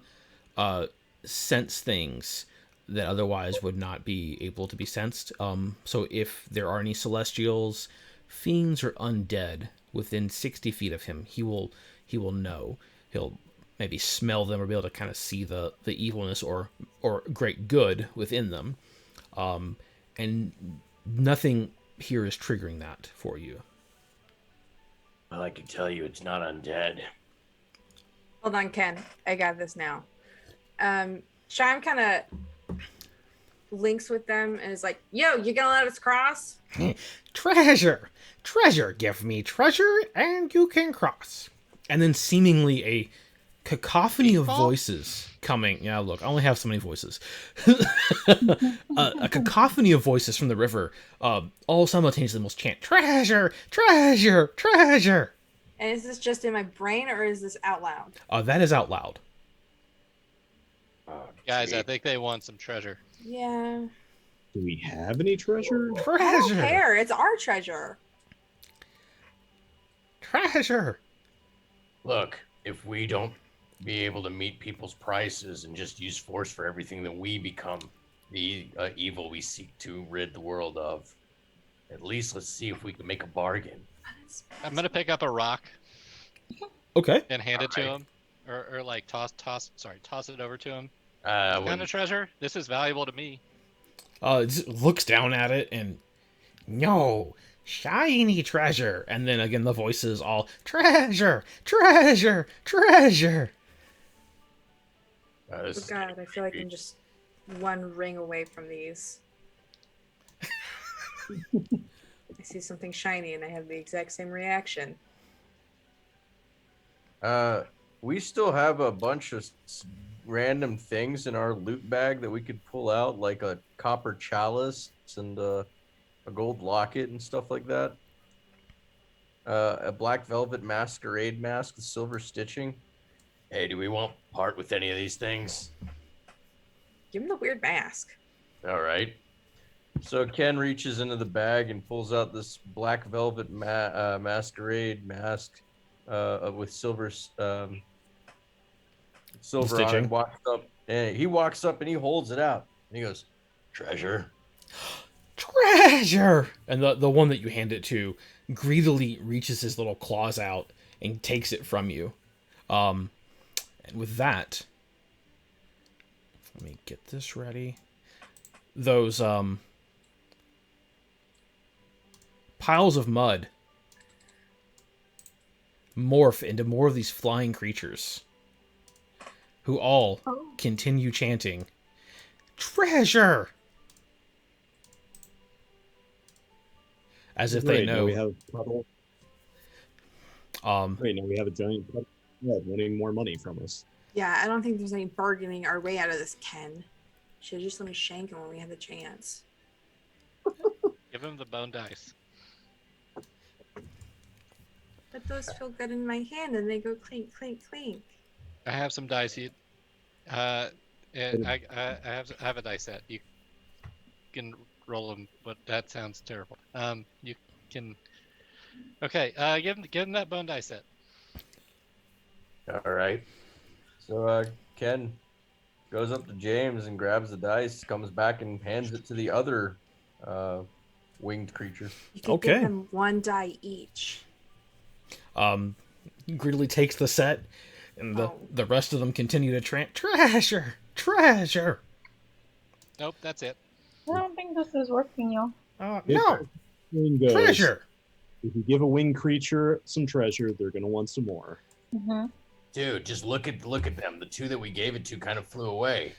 sense things that otherwise would not be able to be sensed. So if there are any celestials, fiends, or undead within 60 feet of him, he will know. He'll maybe smell them or be able to kind of see the evilness or great good within them. And nothing here is triggering that for you. Well, I can tell you it's not undead. Hold on, Ken. I got this now. Chime kind of links with them and is like, yo, you gonna let us cross? Treasure! Treasure! Give me treasure and you can cross. And then seemingly a cacophony of voices coming. Yeah, look, I only have so many voices. A cacophony of voices from the river, all simultaneously must chant, treasure! Treasure! Treasure! And is this just in my brain or is this out loud? That is out loud. Guys, I think they want some treasure. Yeah. Do we have any treasure? I don't Treasure! care. It's our treasure. Treasure! Look, if we don't be able to meet people's prices and just use force for everything, then we become the evil we seek to rid the world of. At least let's see if we can make a bargain. I'm gonna pick up a rock Okay. and hand it to him, or like toss it over to him. What What kind of treasure? This is valuable to me. Just looks down at it and, no, shiny treasure. And then again, the voices all, treasure, treasure, treasure. Oh God, I feel like I'm just one ring away from these. I see something shiny and I have the exact same reaction. We still have a bunch of random things in our loot bag that we could pull out, like a copper chalice and a gold locket and stuff like that. A black velvet masquerade mask with silver stitching. Hey, do we want part with any of these things? Give him the weird mask. All right. So Ken reaches into the bag and pulls out this black velvet masquerade mask with silver silver on it. Walks up and he holds it out and he goes, Treasure? Treasure! And the one that you hand it to greedily reaches his little claws out and takes it from you. And with that, let me get this ready. Those piles of mud morph into more of these flying creatures who all continue chanting, treasure! As if they know. We have a puddle. Right now we have a giant puddle wanting more money from us. Yeah, I don't think there's any bargaining our way out of this, Ken. Should just let me shank him when we have the chance. Give him the bone dice. But those feel good in my hand and they go clink, clink, clink. I have some dice. I have a dice set. You can roll them, but that sounds terrible. You can. Okay. Give him that bone dice set. all right. So Ken goes up to James and grabs the dice, comes back and hands it to the other winged creature. You can give them one die each. Greedily takes the set, and the rest of them continue to chant, treasure, treasure. Nope, that's it. I don't think this is working, y'all. No, Goes, treasure. If you give a winged creature some treasure, they're gonna want some more. Mm-hmm. Dude, just look at them. The two that we gave it to kind of flew away.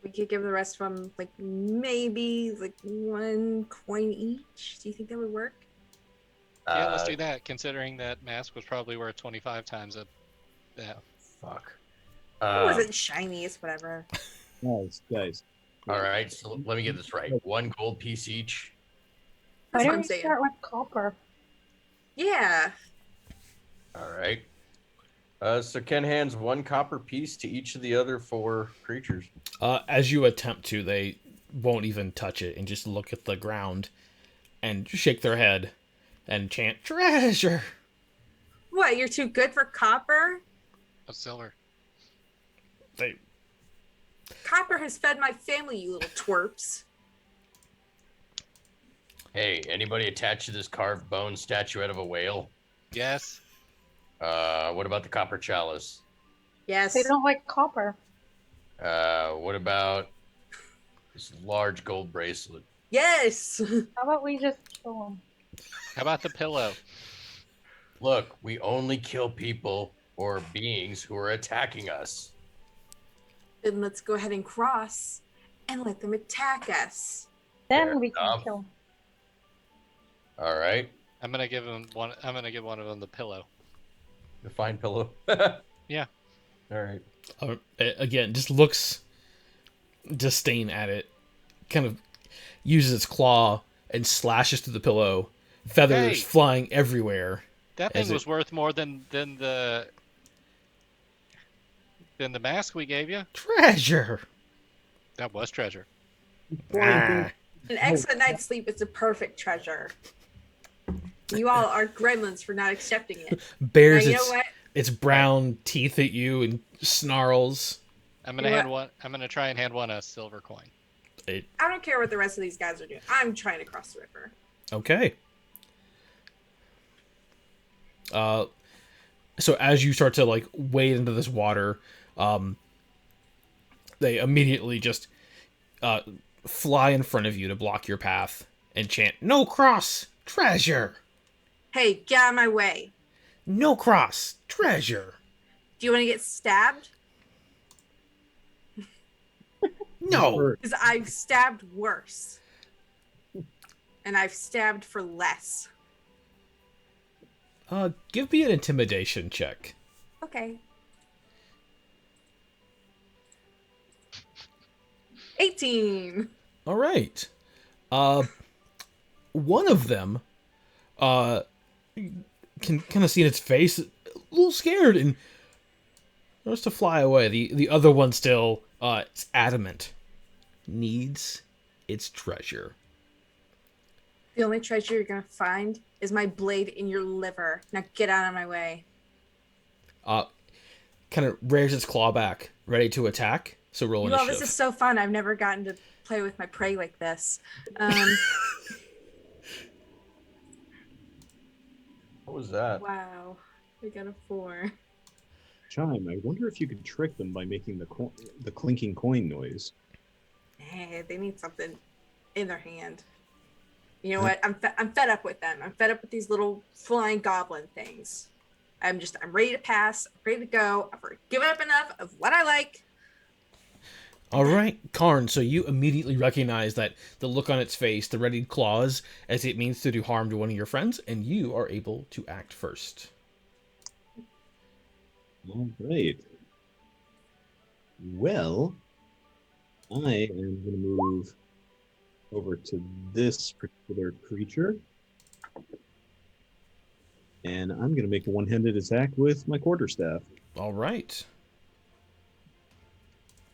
We could give the rest of them maybe 1 coin each. Do you think that would work? Yeah, let's do that. Considering that mask was probably worth 25 times that. Fuck. It wasn't shiny. It's whatever. Guys. All right, so let me get this right. 1 gold piece each. Why That's what don't I'm we saying. start with copper? Yeah. All right. So Ken hands 1 copper piece to each of the other 4 creatures. As you attempt to, they won't even touch it and just look at the ground and shake their head and chant treasure. What? You're too good for copper? A silver. They Copper has fed my family, you little twerps. Hey, anybody attached to this carved bone statuette of a whale? Yes. What about the copper chalice? Yes. They don't like copper. What about this large gold bracelet? Yes. How about we just kill them? How about the pillow? Look, we only kill people or beings who are attacking us. Then let's go ahead and cross and let them attack us. Then Fair we can enough. kill them. All right. I'm gonna give one of them the pillow. The fine pillow. Yeah. All right. again just looks disdain at it, kind of uses its claw and slashes through the pillow, feathers Hey! flying everywhere. That As thing was worth more than the mask we gave you. Treasure. That was treasure. Ah. An excellent night's sleep is a perfect treasure. You all are gremlins for not accepting it. Bares Now, you know what? its brown teeth at you and snarls. I'm gonna You know hand one. I'm gonna try and hand one a silver coin. I don't care what the rest of these guys are doing. I'm trying to cross the river. Okay. So as you start to like wade into this water, they immediately just fly in front of you to block your path and chant, "No cross, treasure! Hey, get out of my way. No cross, treasure! Do you want to get stabbed? No!" Because I've stabbed worse. And I've stabbed for less. Give me an intimidation check. Okay. 18. All right. One of them, can kind of see in its face, a little scared, and starts to fly away. The other one still, it's adamant, needs its treasure. The only treasure you're going to find is my blade in your liver. Now get out of my way. Kind of rears its claw back, ready to attack. So roll Well, initiative. this is so fun. I've never gotten to play with my prey like this. What was that? Wow. We got a 4. Chime, I wonder if you could trick them by making the clinking coin noise. Hey, they need something in their hand. You know what? I'm fed up with them. I'm fed up with these little flying goblin things. I'm ready to pass. I'm ready to go. I've given up enough of what I like. All right, Karn, so you immediately recognize that the look on its face, the readied claws, as it means to do harm to one of your friends, and you are able to act first. All right. Well, I am going to move over to this particular creature. And I'm going to make a one-handed attack with my quarterstaff. All right.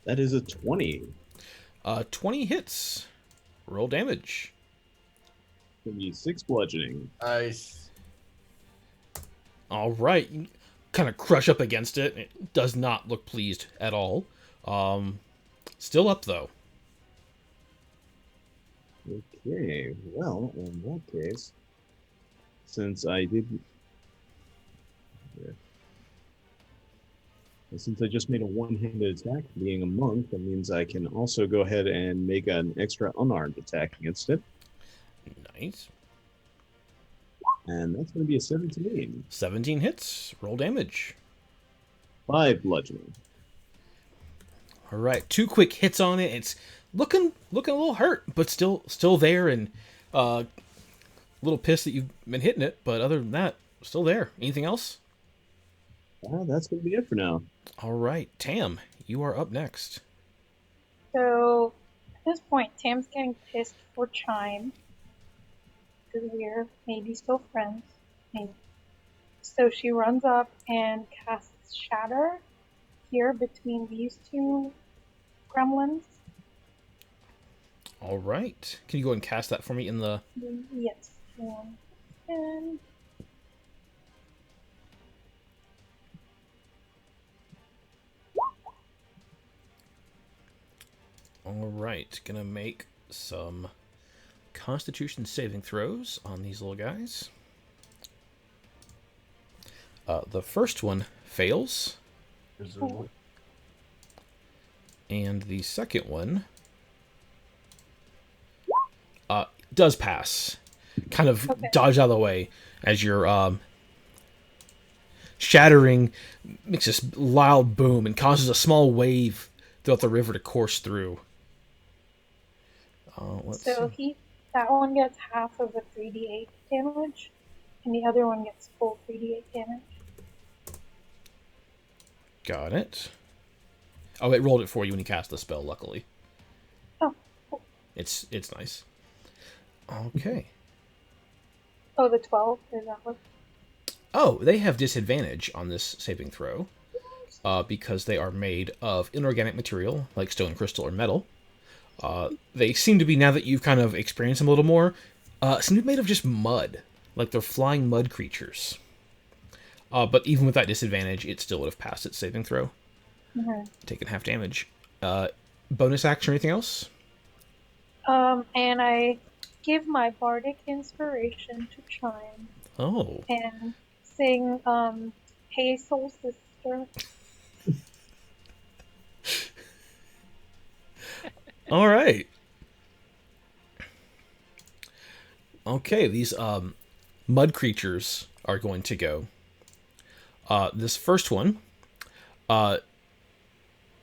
That is a 20. 20 hits. Roll damage. Gonna be 6 bludgeoning. Nice. All right. You kind of crush up against it. It does not look pleased at all. Still up, though. Okay, well, in that case, since I did... Since I just made a one-handed attack, being a monk, that means I can also go ahead and make an extra unarmed attack against it. Nice. And that's going to be a 17. 17 hits. Roll damage. 5 bludgeoning. All right. 2 quick hits on it. It's looking a little hurt, but still there, and a little pissed that you've been hitting it. But other than that, still there. Anything else? That's going to be it for now. All right, Tam, you are up next. So at this point, Tam's getting pissed for Chime because we're maybe still friends. Maybe. So she runs up and casts Shatter here between these two gremlins. All right. Can you go and cast that for me in the... Yes. And All right. Gonna make some Constitution saving throws on these little guys. The first one fails, and the second one does pass. Kind of dodge out of the way as you're shattering, makes this loud boom and causes a small wave throughout the river to course through. Let's see. That one gets half of the 3d8 damage, and the other one gets full 3d8 damage. Got it. Oh, it rolled it for you when you cast the spell, luckily. Oh, cool. It's nice. Okay. Oh, the 12? Is that what? Oh, they have disadvantage on this saving throw because they are made of inorganic material, like stone, crystal, or metal. They seem to be, now that you've kind of experienced them a little more, seem to be made of just mud. Like they're flying mud creatures. But even with that disadvantage, it still would have passed its saving throw. Mm-hmm. Taken half damage. Bonus action or anything else? And I give my bardic inspiration to Chime. Oh. And sing, Hey Soul Sister. All right. Okay, these mud creatures are going to go. This first one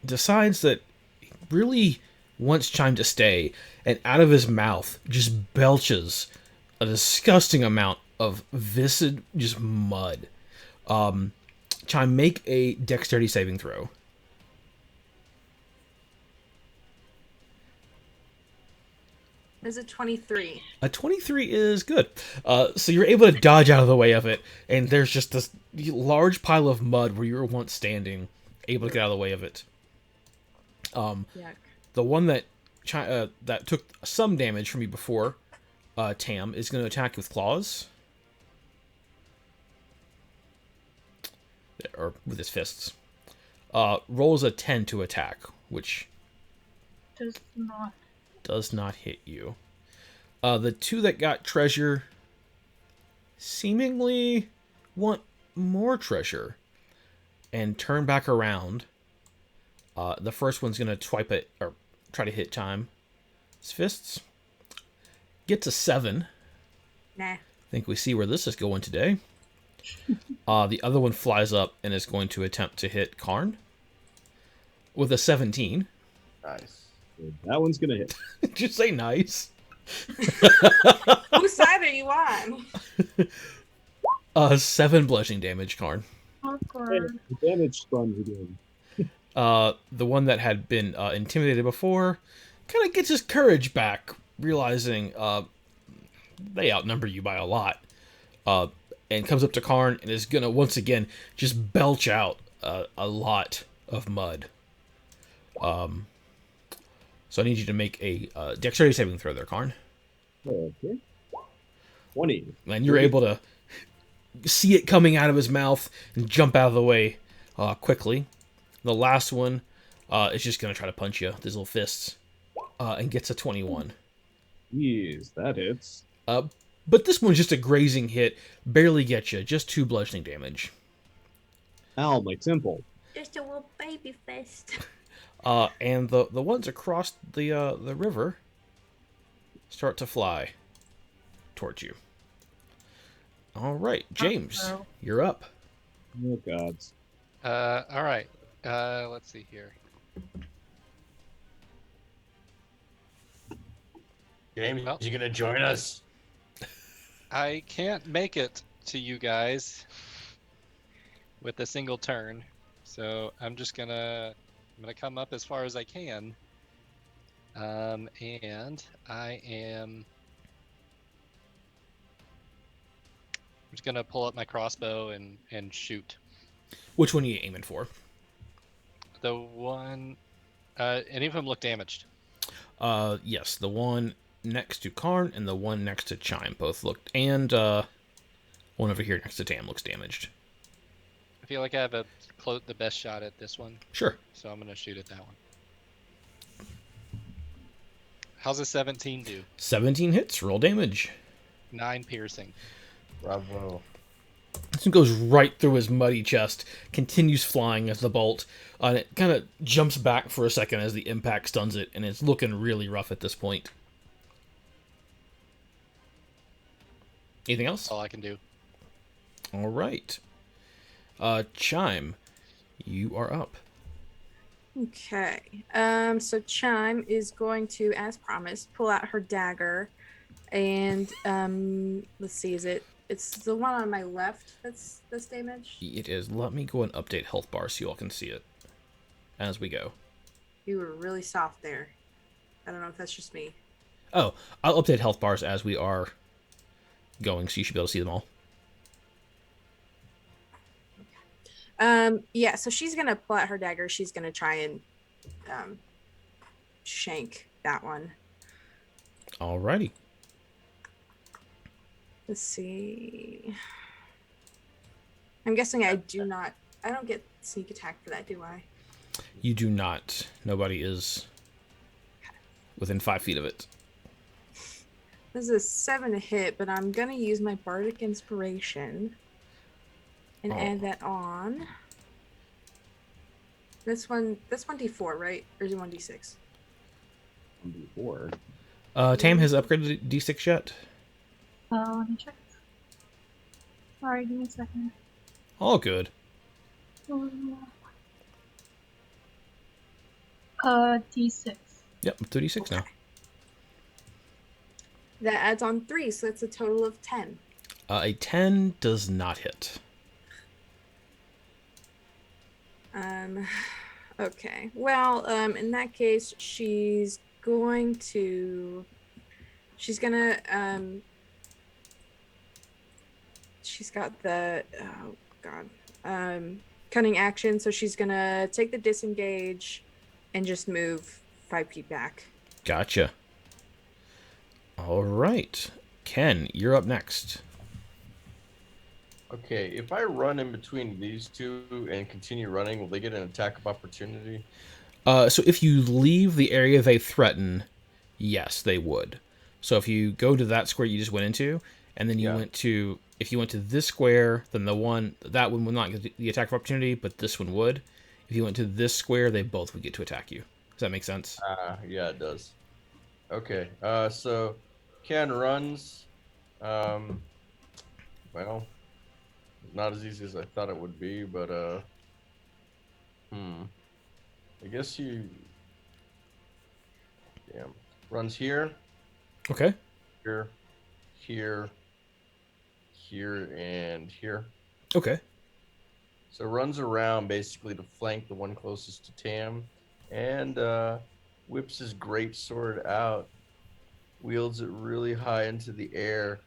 decides that he really wants Chime to stay, and out of his mouth just belches a disgusting amount of viscid, just mud. Chime, make a dexterity saving throw. Is it 23? A 23 is good. So you're able to dodge out of the way of it, and there's just this large pile of mud where you were once standing, able to get out of the way of it. Yuck. The one that that took some damage from you before, Tam, is going to attack with claws. Or with his fists. Rolls a 10 to attack, which does not hit you. The two that got treasure seemingly want more treasure and turn back around. The first one's going to swipe it, or try to hit Chime. His fists. Gets a 7. Nah. I think we see where this is going today. The other one flies up and is going to attempt to hit Karn with a 17. Nice. That one's gonna hit. Did you say nice? Whose side are you on? 7 bludgeoning damage, Karn. Awkward. The damage sponge again. The one that had been intimidated before kind of gets his courage back, realizing they outnumber you by a lot. And comes up to Karn and is gonna once again just belch out a lot of mud. So I need you to make a dexterity saving throw there, Karn. Okay. 20. And you're able to see it coming out of his mouth and jump out of the way quickly. The last one is just gonna try to punch you with his little fists and gets a 21. Yes, that hits. But this one's just a grazing hit, barely gets you, just 2 bludgeoning damage. Ow, my temple. Just a little baby fist. And the ones across the river start to fly towards you. All right, James, you're up. Oh, gods. All right. Let's see here. James, Well- you gonna join us? I can't make it to you guys with a single turn, so I'm gonna come up as far as I can. And I am just gonna pull up my crossbow and shoot. Which one are you aiming for? The one. Any of them look damaged? Yes, the one next to Karn and the one next to Chime both looked, and one over here next to Tam looks damaged. I feel like I have the best shot at this one, Sure. so I'm gonna shoot at that one. How's a 17 do? 17 hits, roll damage. 9 piercing. Bravo. This one goes right through his muddy chest, continues flying as the bolt, and it kind of jumps back for a second as the impact stuns it, and it's looking really rough at this point. Anything else? That's all I can do. All right. Chime, you are up. Okay. So Chime is going to, as promised, pull out her dagger, and let's see, it's the one on my left that's damaged? It is. Let me go and update health bar so you all can see it as we go. You were really soft there. I don't know if that's just me. Oh, I'll update health bars as we are going, so you should be able to see them all. Yeah, so she's gonna pull out her dagger. She's gonna try and shank that one. Alrighty. Let's see. I'm guessing I don't get sneak attack for that, do I? You do not. Nobody is within 5 feet of it. This is a 7 to hit, but I'm gonna use my bardic inspiration and add that on. This one D4, right? Or is it 1d6? 1d4. Tam has upgraded to D6 yet? Let me check. Sorry, give me a second. All good. D6. Yep, 36 now. That adds on 3, so that's a total of 10. A 10 does not hit. Okay. Well, in that case, she's gonna she's got the cunning action, so she's gonna take the disengage and just move 5 feet back. Gotcha. All right. Ken, you're up next. Okay, if I run in between these two and continue running, will they get an attack of opportunity? So if you leave the area they threaten, yes, they would. So if you go to that square you just went into, and then you if you went to this square, then that one will not get the attack of opportunity, but this one would. If you went to this square, they both would get to attack you. Does that make sense? Yeah, it does. Okay, so Ken runs. Well, not as easy as I thought it would be, but I guess runs here, Okay. here, and here. Okay. So runs around basically to flank the one closest to Tam, and whips his great sword out, wields it really high into the air,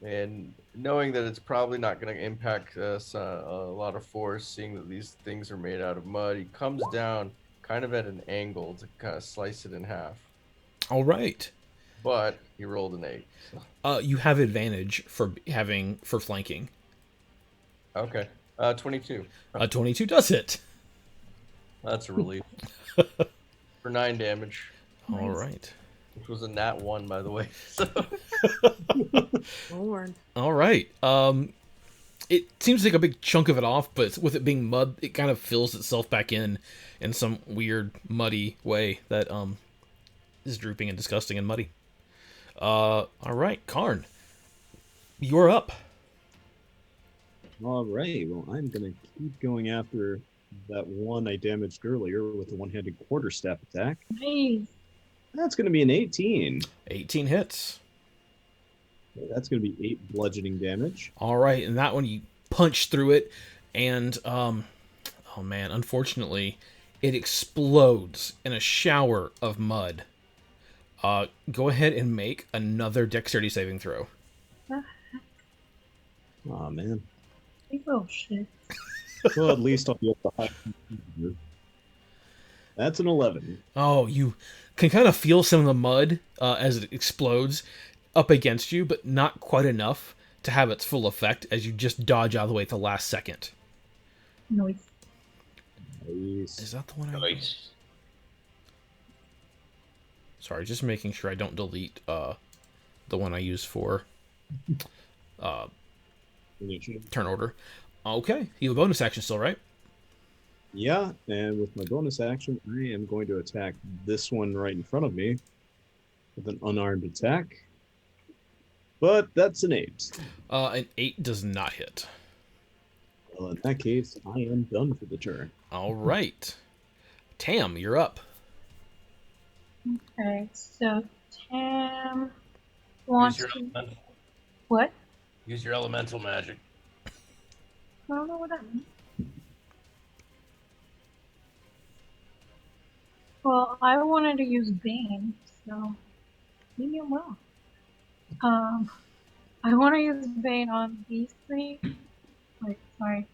and knowing that it's probably not going to impact us a lot of force, seeing that these things are made out of mud, he comes down kind of at an angle to kind of slice it in half. All right. But he rolled an 8. So. You have advantage for flanking. Okay. 22. 22 does hit. That's a relief. For 9 damage. All right. Which was a nat 1, by the way. So. Lord. All right. It seems like a big chunk of it off, but with it being mud, it kind of fills itself back in some weird muddy way that is drooping and disgusting and muddy. All right, Karn, you're up. All right. Well, I'm going to keep going after that one I damaged earlier with the one-handed quarterstaff attack. Nice. That's going to be an 18. 18 hits. That's going to be 8 bludgeoning damage. All right, and that one you punch through it, and oh man, unfortunately, it explodes in a shower of mud. Go ahead and make another dexterity saving throw. Oh man. Oh shit. Well, at least I'll be able to hide. That's an 11. Oh, you can kind of feel some of the mud as it explodes up against you, but not quite enough to have its full effect as you just dodge out of the way at the last second. Noise. Is Nice. that the one I... Nice. Sorry, just making sure I don't delete the one I use for turn order. Okay, you have a bonus action still, right? Yeah, and with my bonus action, I am going to attack this one right in front of me with an unarmed attack. But that's an 8. An 8 does not hit. Well, in that case, I am done for the turn. All right. Tam, you're up. Okay, so Tam Use wants your to. elemental, What? use your elemental magic. I don't know what that means. Well, I wanted to use Bane, so leave me alone. I want to use Bane on these three. Wait, sorry.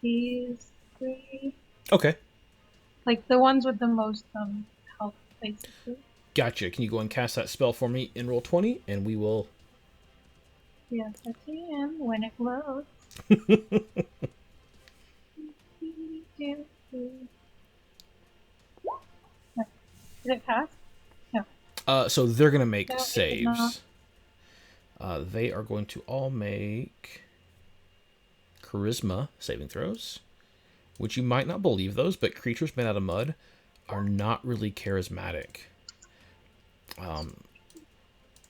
These three. Okay. Like the ones with the most health, basically. Gotcha. Can you go and cast that spell for me in roll 20, and we will... Yes, I can when it loads. Did it pass? No. So they're going to make No, it did saves. not. They are going to all make charisma saving throws, which you might not believe those, but creatures made out of mud are not really charismatic.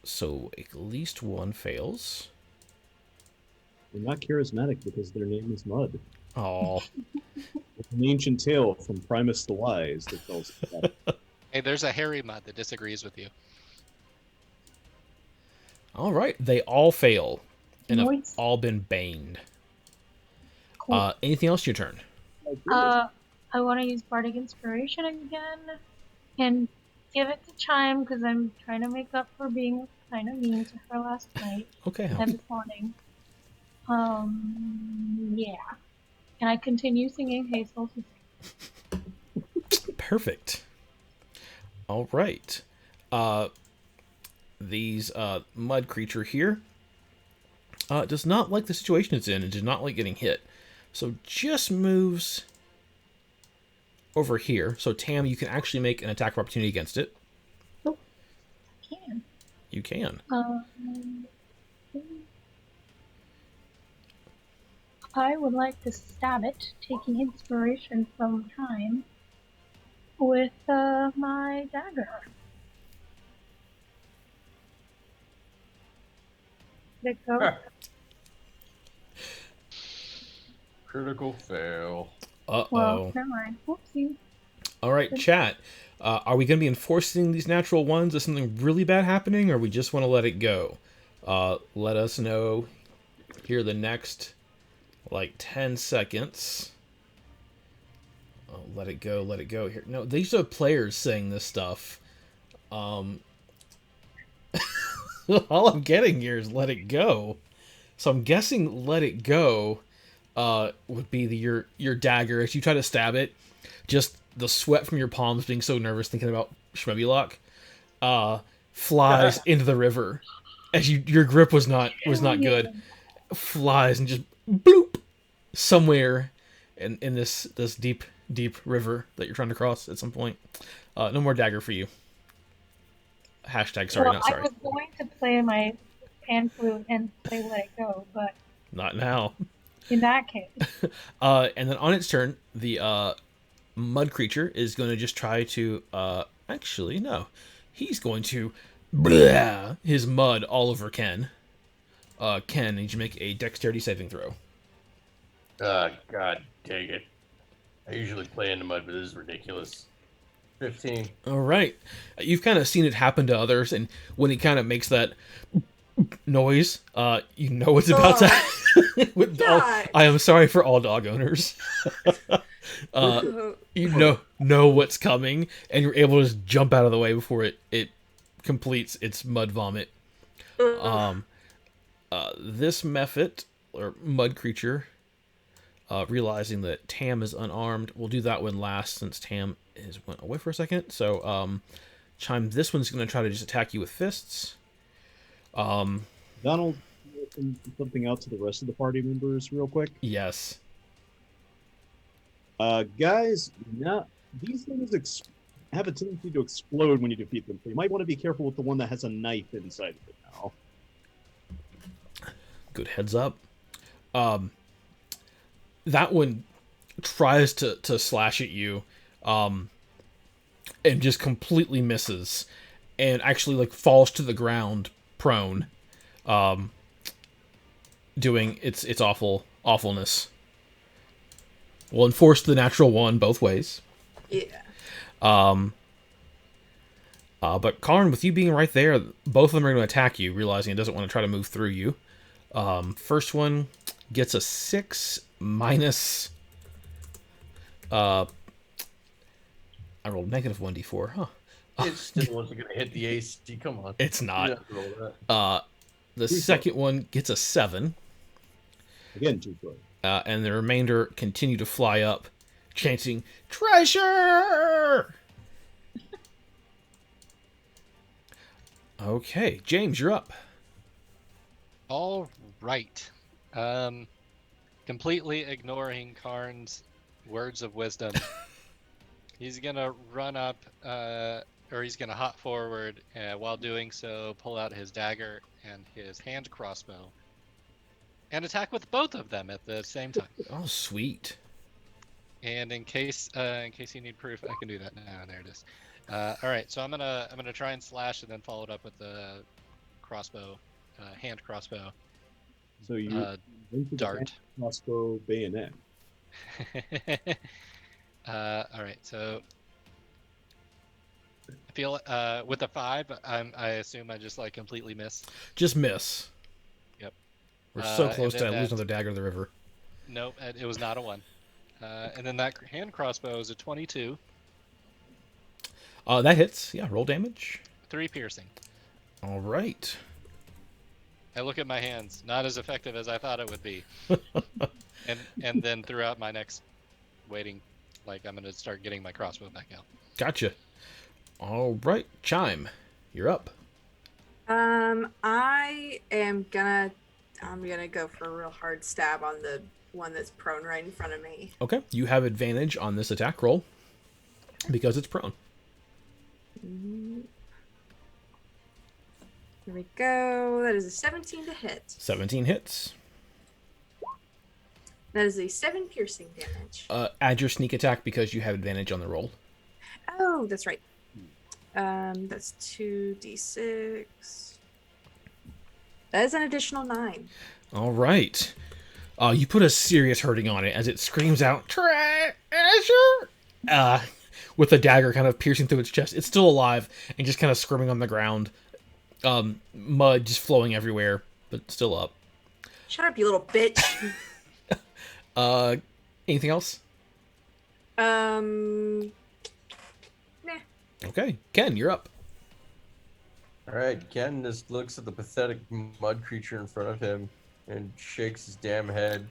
So at least one fails. They're not charismatic because their name is Mud. Oh, It's an ancient tale from Primus the Wise that tells us that. Hey, there's a hairy mud that disagrees with you. all right. They all fail and have Nice. all been baned. Cool. Anything else your turn? I want to use Bardic Inspiration again and give it to Chime because I'm trying to make up for being kind of mean to her last night Okay. and this morning. Yeah. And I continue singing Hazel's. Perfect. All right. These mud creature here does not like the situation it's in and does not like getting hit. So just moves over here. So Tam, you can actually make an attack of opportunity against it. I can. You can. I would like to stab it, taking inspiration from Chime, with my dagger. Did it go? Critical fail. Uh-oh. Well, never mind. Whoopsie. All right, chat. Are we going to be enforcing these natural ones? Is something really bad happening, or we just want to let it go? Let us know here the next, 10 seconds. Oh, let it go, let it go. Here, no, these are players saying this stuff. All I'm getting here is let it go. So I'm guessing let it go would be your dagger as you try to stab it. Just the sweat from your palms being so nervous thinking about Shmebulok flies into the river as your grip was not good. Flies and just bloop somewhere in this deep river that you're trying to cross at some point. No more dagger for you. Hashtag sorry, Well, not sorry. I was going to play my pan flute and play Let It Go, but Not now. in that case, And then on its turn, the mud creature is going to just try to actually no, he's going to blah his mud all over Ken. Ken, need you make a dexterity saving throw. God dang it. I usually play in the mud, but this is ridiculous. 15. All right, you've kind of seen it happen to others, and when he kind of makes that noise, you know it's about to. God. I am sorry for all dog owners. You know what's coming, and you're able to just jump out of the way before it completes its mud vomit. This method or mud creature, realizing that Tam is unarmed. We'll do that one last since Tam went away for a second. So, Chime, this one's going to try to just attack you with fists. Donald, something out to the rest of the party members real quick. Yes. Guys, now these things have a tendency to explode when you defeat them, so you might want to be careful with the one that has a knife inside of it now. Good heads up. That one tries to slash at you, and just completely misses, and actually like falls to the ground prone, doing its awfulness. We'll enforce the natural one both ways. Yeah. But Karn, with you being right there, both of them are going to attack you, realizing it doesn't want to try to move through you. First one gets a 6 minus. I rolled negative 1d4, huh? It still wasn't going to hit the AC. Come on. It's not. You have to roll that. The second one gets a 7. Again, too good. And the remainder continue to fly up, chanting, "Treasure!" Okay, James, you're up. All right. Completely ignoring Karn's words of wisdom, he's gonna run up, or he's gonna hop forward, while doing so, pull out his dagger and his hand crossbow, and attack with both of them at the same time. Oh, sweet. And in case you need proof, I can do that now. There it is. All right, so I'm gonna try and slash, and then follow it up with the crossbow, hand crossbow. So you dart. Crossbow bayonet. All right, so I feel with a 5, I assume I just like completely miss. Just miss. Yep. We're so close and to then losing another dagger to the river. Nope, it was not a 1. And then that hand crossbow is a 22. That hits. Yeah, roll damage. 3 piercing. All right. I look at my hands, not as effective as I thought it would be. and then throughout my next waiting, like, I'm gonna start getting my crossbow back out. Gotcha. All right, Chime, you're up. I'm gonna go for a real hard stab on the one that's prone right in front of me. Okay, you have advantage on this attack roll because it's prone. Here we go. That is a 17 to hit. 17 hits. That is a 7 piercing damage. Add your sneak attack because you have advantage on the roll. Oh, that's right. That's 2d6. That is an additional 9. All right. You put a serious hurting on it as it screams out, "Treasure!" With a dagger kind of piercing through its chest. It's still alive and just kind of screaming on the ground. Mud just flowing everywhere, but still up. Shut up, you little bitch. Anything else? Nah. Okay, Ken, you're up. All right, Ken just looks at the pathetic mud creature in front of him and shakes his damn head,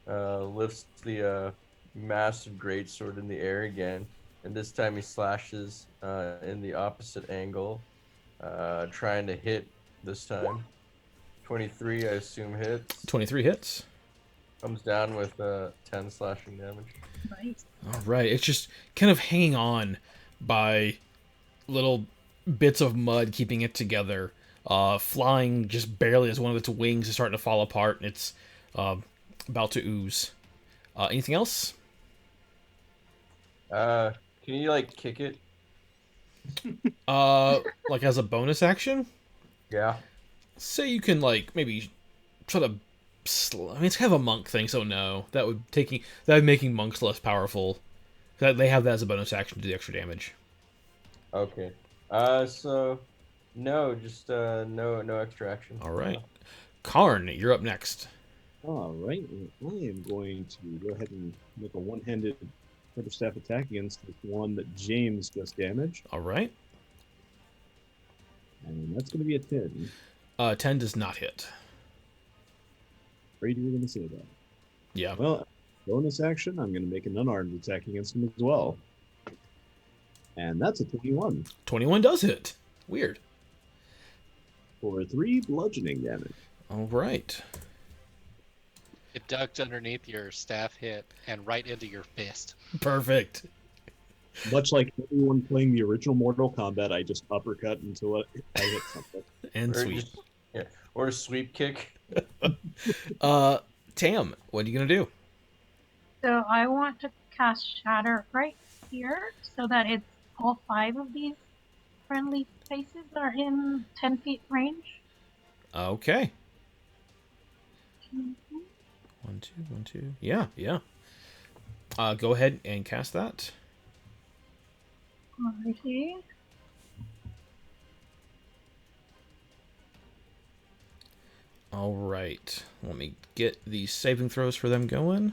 lifts the massive greatsword in the air again, and this time he slashes in the opposite angle, trying to hit this time. 23, I assume, hits. 23 hits. Comes down with 10 slashing damage. Nice. All right, it's just kind of hanging on by little bits of mud, keeping it together. Flying just barely as one of its wings is starting to fall apart, and it's about to ooze. Anything else? Can you, like, kick it? Like as a bonus action? Yeah. Say you can, like, maybe try to... I mean, it's kind of a monk thing, so no. That would making monks less powerful. They have that as a bonus action to do the extra damage. Okay. So... No, just no extra action. All right. Karn, you're up next. All right. I am going to go ahead and make a one-handed quarterstaff attack against this one that James just damaged. All right. And that's going to be a 10. 10 does not hit. afraid you were going to say that. Yeah. Well, bonus action, I'm going to make an unarmed attack against him as well. And that's a 21 21 does hit. Weird. for 3 bludgeoning damage. All right. It ducked underneath your staff hit and right into your fist. Perfect. Much like everyone playing the original Mortal Kombat, I just uppercut until I hit something. And Or sweep. just- yeah, or a sweep kick. Tam, what are you gonna do? So I want to cast Shatter right here so that it's all 5 of these friendly faces are in 10 feet range. Okay. Mhm. 1, 2, 1, 2. Yeah, yeah. Go ahead and cast that. Alrighty. All right. Let me get the saving throws for them going.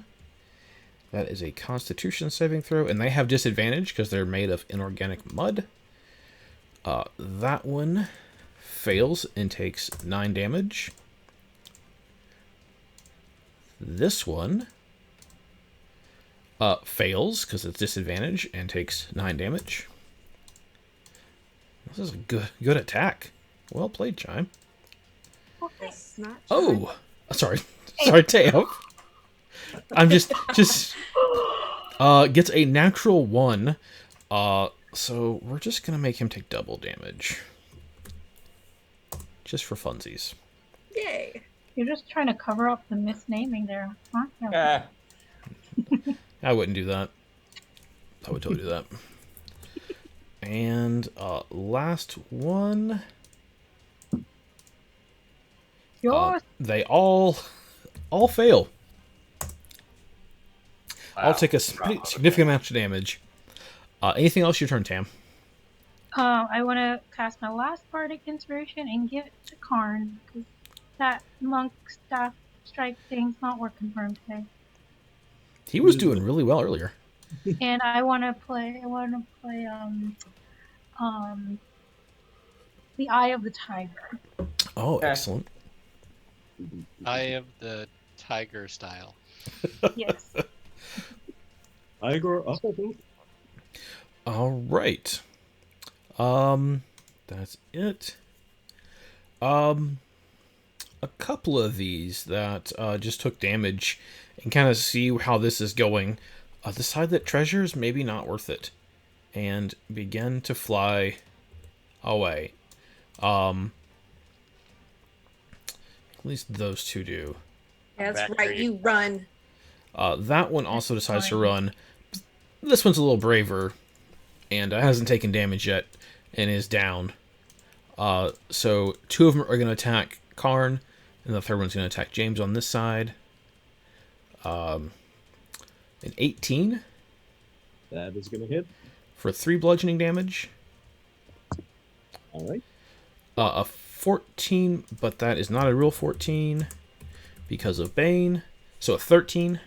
That is a Constitution saving throw, and they have disadvantage because they're made of inorganic mud. That one fails and takes 9 damage. This one fails because it's disadvantage and takes 9 damage. This is a good attack. Well played, Chime. It's not. Oh, sorry, Teo. I'm just gets a natural 1. So we're just gonna make him take double damage, just for funsies. Yay! You're just trying to cover up the misnaming there, aren't you? Ah, I wouldn't do that. I would totally do that. And last one. Yours. They all fail. I'll wow. take a significant amount of damage. Anything else? Your turn, Tam. I want to cast my last bardic inspiration and give it to Karn because that monk staff strike thing's not working for him today. He was doing really well earlier. And I want to play. The Eye of the Tiger. Oh, Okay. excellent. I am the tiger style. Yes. Igor, All right. That's it. A couple of these that just took damage and kind of see how this is going. Decide that treasure is maybe not worth it, and begin to fly away. At least those two do. That's Back right. tree. You run. That one also decides to fine. run. This one's a little braver, and hasn't taken damage yet, and is down. So 2 of them are going to attack Karn, and the third one's going to attack James on this side. An 18 that is going to hit. for 3 bludgeoning damage. All right. A 14, but that is not a real 14 because of Bane. So a 13.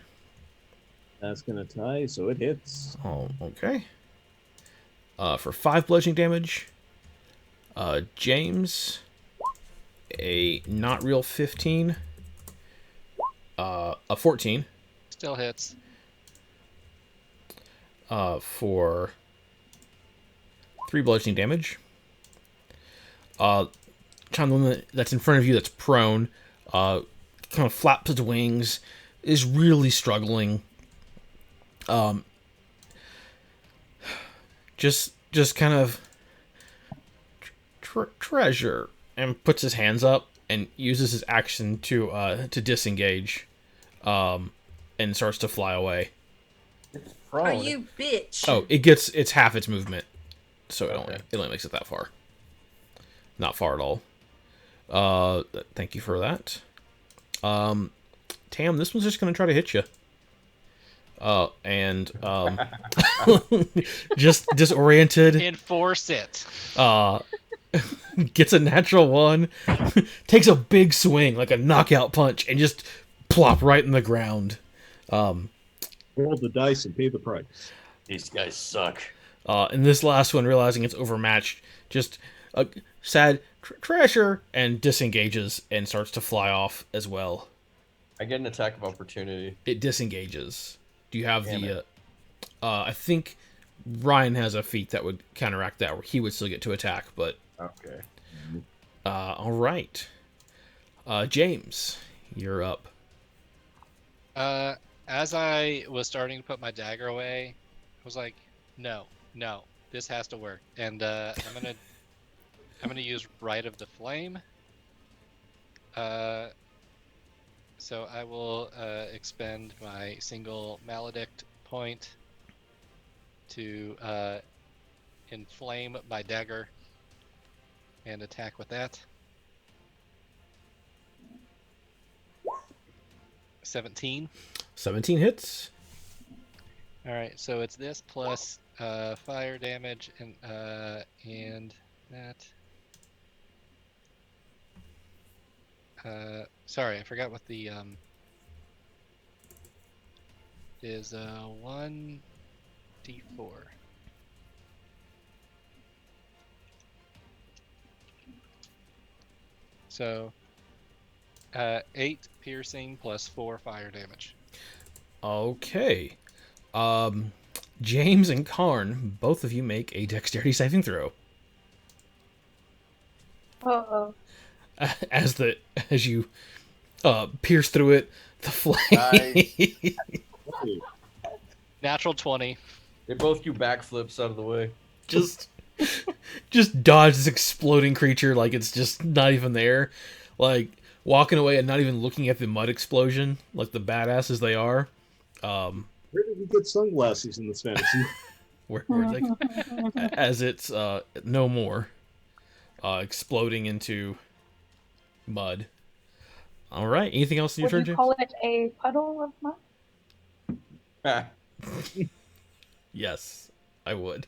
That's going to tie, so it hits. Oh, okay. For 5 bludgeoning damage. James, a not real 15. A 14. Still hits. For 3 bludgeoning damage. Chime, the one that's in front of you that's prone, kind of flaps its wings, is really struggling. Just kind of treasure, and puts his hands up and uses his action to disengage, and starts to fly away. Are Prone. you bitch? Oh, it's half its movement, so Okay. it only makes it that far. Not far at all. Thank you for that. Tam, this one's just gonna try to hit you. And just disoriented. Enforce it. Gets a natural 1, takes a big swing like a knockout punch, and just plop right in the ground. Roll the dice and pay the price. These guys suck. And this last one, realizing it's overmatched, just a sad treasure, and disengages and starts to fly off as well. I get an attack of opportunity. It disengages. Do you have Damn the? I think Ryan has a feat that would counteract that, where he would still get to attack. But Okay. all right, James, you're up. As I was starting to put my dagger away, I was like, no, this has to work. And I'm gonna use Rite of the Flame. So I will expend my single maledict point to inflame my dagger and attack with that. 17. 17 hits. All right, so it's this plus fire damage and that. Sorry, I forgot what the is 1d4. So 8 piercing plus 4 fire damage. Okay. James and Karn, both of you make a dexterity saving throw. Uh-oh. As you pierce through it, the flame. Nice. Natural 20. They both do backflips out of the way. just dodge this exploding creature like it's just not even there, like walking away and not even looking at the mud explosion like the badasses they are. Where did we get sunglasses in this fantasy? where like, as it's no more, exploding into mud. All right, anything else in your Would turn, you James? call it a puddle of mud? Yes, I would.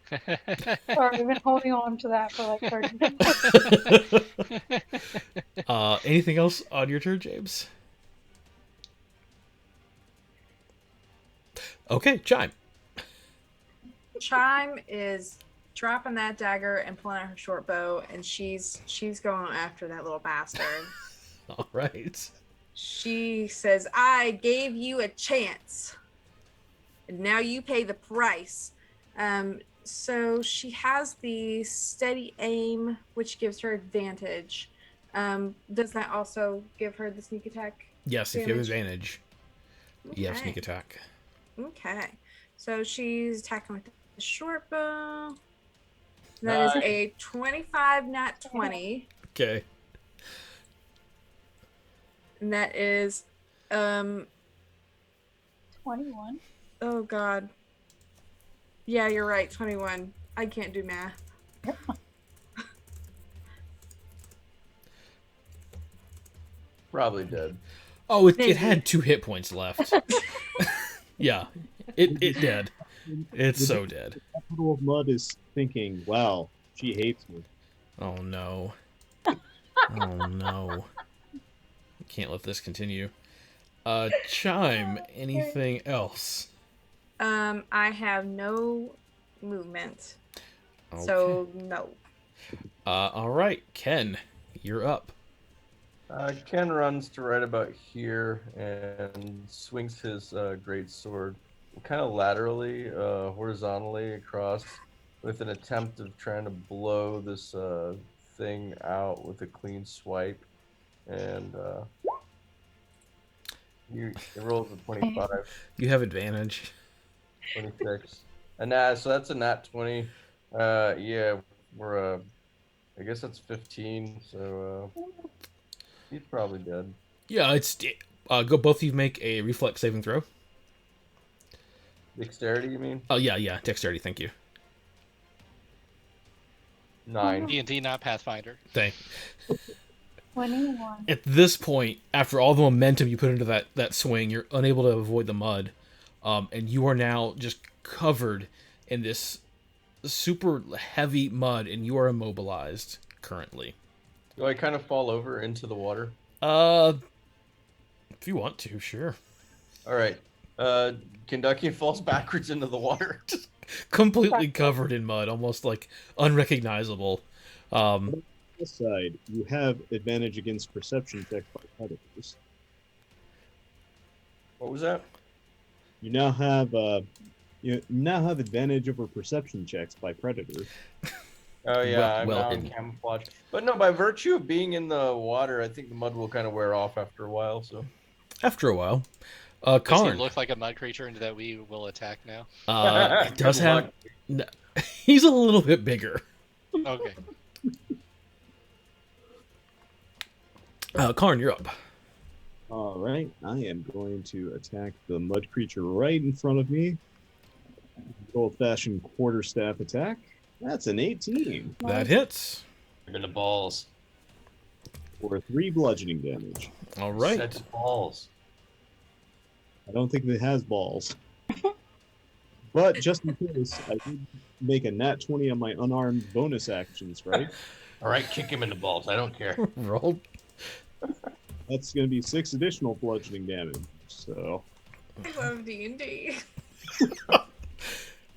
Sorry, I've been holding on to that for like 30 minutes. Anything else on your turn, James? Okay, Chime. Chime is dropping that dagger and pulling out her short bow, and she's going after that little bastard. All right. She says, "I gave you a chance, and now you pay the price." So she has the steady aim, which gives her advantage. Does that also give her the sneak attack? Yes, if you have damage? advantage, you have Okay. sneak attack. Okay. So she's attacking with the short bow. That is Nice. a 25 nat 20. Okay. And that is 21. oh god. Yeah, you're right, 21. I can't do math. Probably dead. Oh, it Maybe. had 2 hit points left. Yeah, it dead. It's so dead. That puddle of mud is thinking, wow, she hates me. Oh no. Oh no. Can't let this continue. Chime, anything else? I have no movement. Okay. So no. All right, Ken, you're up. Ken runs to right about here and swings his great sword kind of laterally, horizontally across, with an attempt of trying to blow this thing out with a clean swipe. And it rolls a 25, You have advantage. 26. And so that's a nat 20. Yeah, we're I guess that's 15. So he's probably dead. Yeah, it's go. Both of you make a reflex saving throw. Dexterity, you mean? Oh yeah, dexterity. Thank you. 9. D&D, not Pathfinder. Thank. 21. At this point, after all the momentum you put into that swing, you're unable to avoid the mud, and you are now just covered in this super heavy mud, and you are immobilized currently. Do I kind of fall over into the water? If you want to, sure. All right. Kentucky falls backwards into the water. Completely covered in mud, almost like unrecognizable. What plus side, you have advantage against perception checks by predators. What was that? You now have advantage over perception checks by predators. Oh yeah, I'm well now in hidden. camouflage. But no, by virtue of being in the water, I think the mud will kind of wear off after a while. So After a while, Does he Karn. look like a mud creature and that we will attack now? He does Good have. luck. He's a little bit bigger. Okay. Karn, you're up. All right, I am going to attack the mud creature right in front of me. Old-fashioned quarterstaff attack. That's an 18 That hits. In the balls. for 3 bludgeoning damage. All right. Set the balls. I don't think it has balls. But just in case, I did make a nat 20 on my unarmed bonus actions, right? All right, kick him in the balls. I don't care. Roll. That's going to be 6 additional bludgeoning damage. So, I love D&D.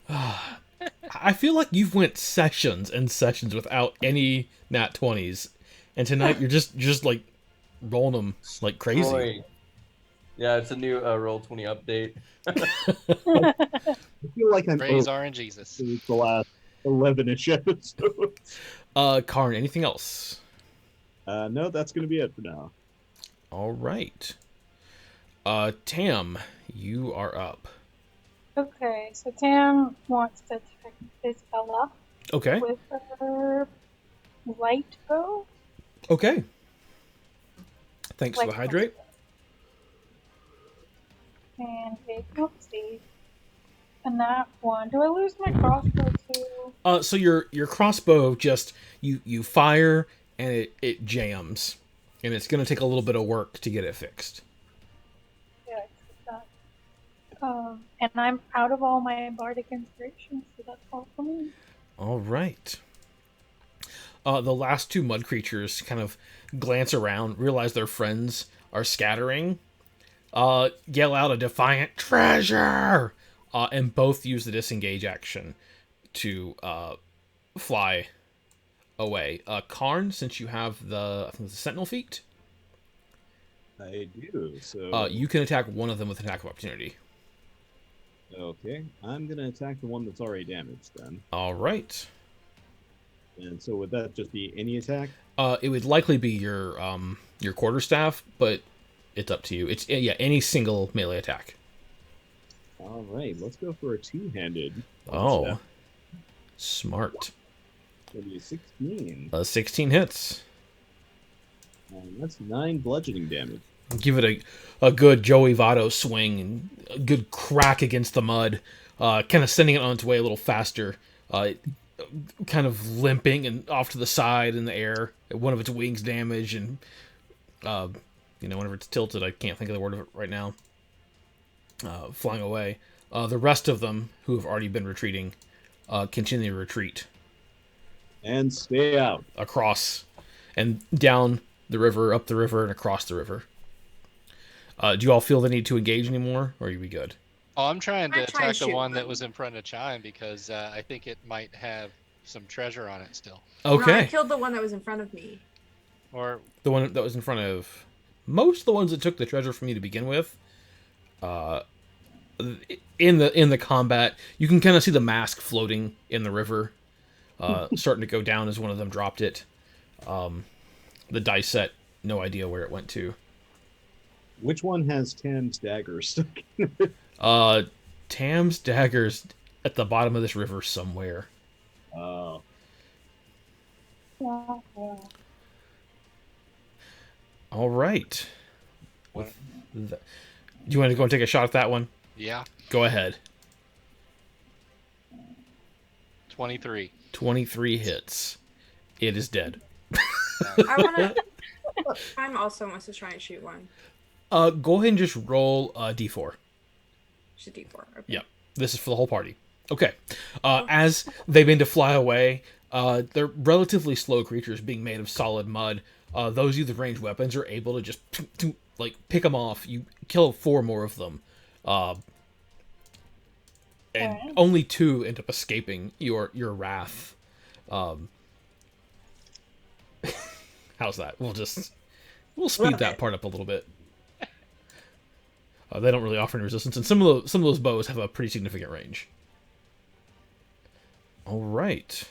I feel like you've went sessions and sessions without any nat 20s, and tonight you're just like rolling them like crazy. Boy. Yeah, it's a new Roll20 update. I feel like I'm Praise RNGesus. since the last 11-ish episodes. Karn, anything else? No, that's going to be it for now. All right. Tam, you are up. Okay, so Tam wants to attack this fella Okay. with her light bow. Okay. Thanks for Like the hydrate. And a oopsie. And that one. Do I lose my crossbow too? So your crossbow just you fire and it jams, and it's gonna take a little bit of work to get it fixed. Yeah, I took that. And I'm out of all my bardic inspirations, so that's all for me. All right. The last 2 mud creatures kind of glance around, realize their friends are scattering, yell out a defiant treasure, and both use the disengage action to fly away. Karn, since you have I think it's the Sentinel feat, I do. So, you can attack one of them with an attack of opportunity. okay. I'm going to attack the one that's already damaged then. All right. And so would that just be any attack? It would likely be your quarterstaff, but it's up to you. It's any single melee attack. All right, let's go for a 2-handed. Oh, staff. smart. That'd be a 16. 16 hits. That's 9 bludgeoning damage. Give it a good Joey Votto swing and a good crack against the mud, kind of sending it on its way a little faster, kind of limping and off to the side in the air. One of its wings damaged, and whenever it's tilted, I can't think of the word of it right now. Flying away. The rest of them, who have already been retreating, continue to retreat And stay out. across and down the river, up the river, and across the river. Do you all feel the need to engage anymore, or are you good? Oh, I'm trying to I try and attack the shoot one that one. was in front of Chime because I think it might have some treasure on it still. No, I Okay. killed the one that was in front of me. Or The one that was in front of most of the ones that took the treasure from you to begin with. In the combat, you can kind of see the mask floating in the river, starting to go down as one of them dropped it. The dice set, no idea where it went to. Which one has Tam's dagger stuck in it? Tam's dagger's at the bottom of this river somewhere. Oh. Yeah, yeah. All right. Do you want to go and take a shot at that one? yeah, Go ahead. 23. 23 hits. It is dead. I want to. I'm also wants to try and shoot one. Go ahead and just roll a d4. Should D4. Okay. Yep. This is for the whole party. Okay. As they begin to fly away, they're relatively slow creatures being made of solid mud. Those with ranged weapons are able to just pick them off. You kill 4 more of them. And only 2 end up escaping your wrath. How's that? We'll speed that part up a little bit. They don't really offer any resistance, and some of those bows have a pretty significant range. All right.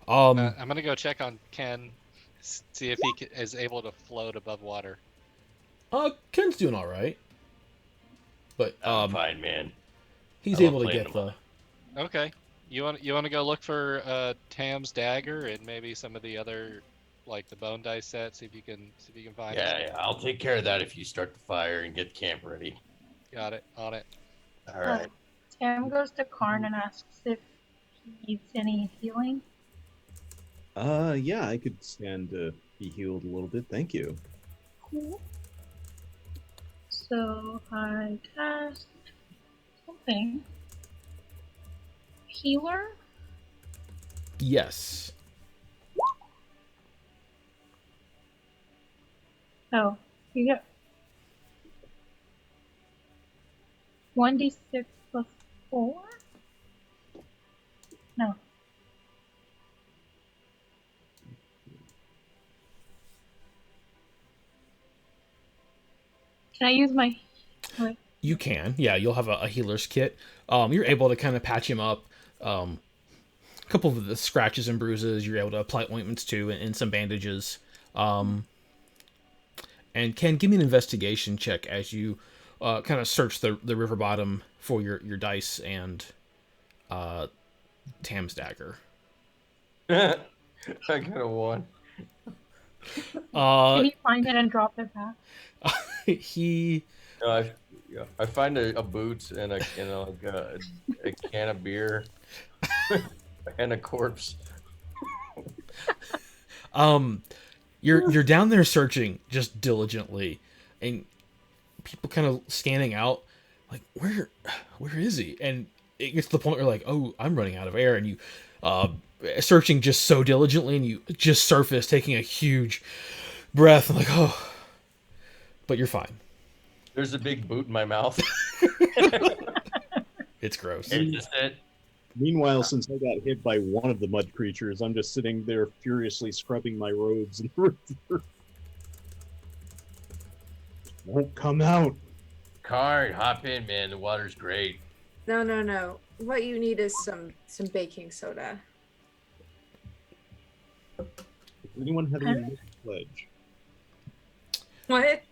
I'm gonna go check on Ken, see if he is able to float above water. Ken's doing all right, but I'm fine, man. he's I love able to playing get the the. Okay. You want to go look for Tam's dagger and maybe some of the other, like the bone dice set. See if you can find it. Yeah, I'll take care of that if you start the fire and get the camp ready. Got it. On it. All right. Tam goes to Karn and asks if he needs any healing. Yeah, I could stand to be healed a little bit. Thank you. Cool. So I cast something. Healer? Yes. Oh, you get 1d6 plus 4? No. Can I use my... Wait. You can. Yeah, you'll have a healer's kit. You're able to kind of patch him up. A couple of the scratches and bruises, you're able to apply ointments to, and some bandages. And Ken, give me an investigation check as you kind of search the river bottom for your dice and Tam's dagger. I got a 1. Can you find it and drop it back? He... I find a boot and a can of beer and a corpse. You're down there searching just diligently, and people kind of standing out, like, where is he? And it gets to the point where you're like, oh, I'm running out of air, and you searching just so diligently, and you just surface, taking a huge breath, and like, oh, but you're fine. There's a big boot in my mouth. It's gross. It's just it. Meanwhile, since I got hit by one of the mud creatures, I'm just sitting there furiously scrubbing my robes in the river. Won't come out. Karn, hop in, man. The water's great. No. What you need is some baking soda. Does anyone have any pledge? What?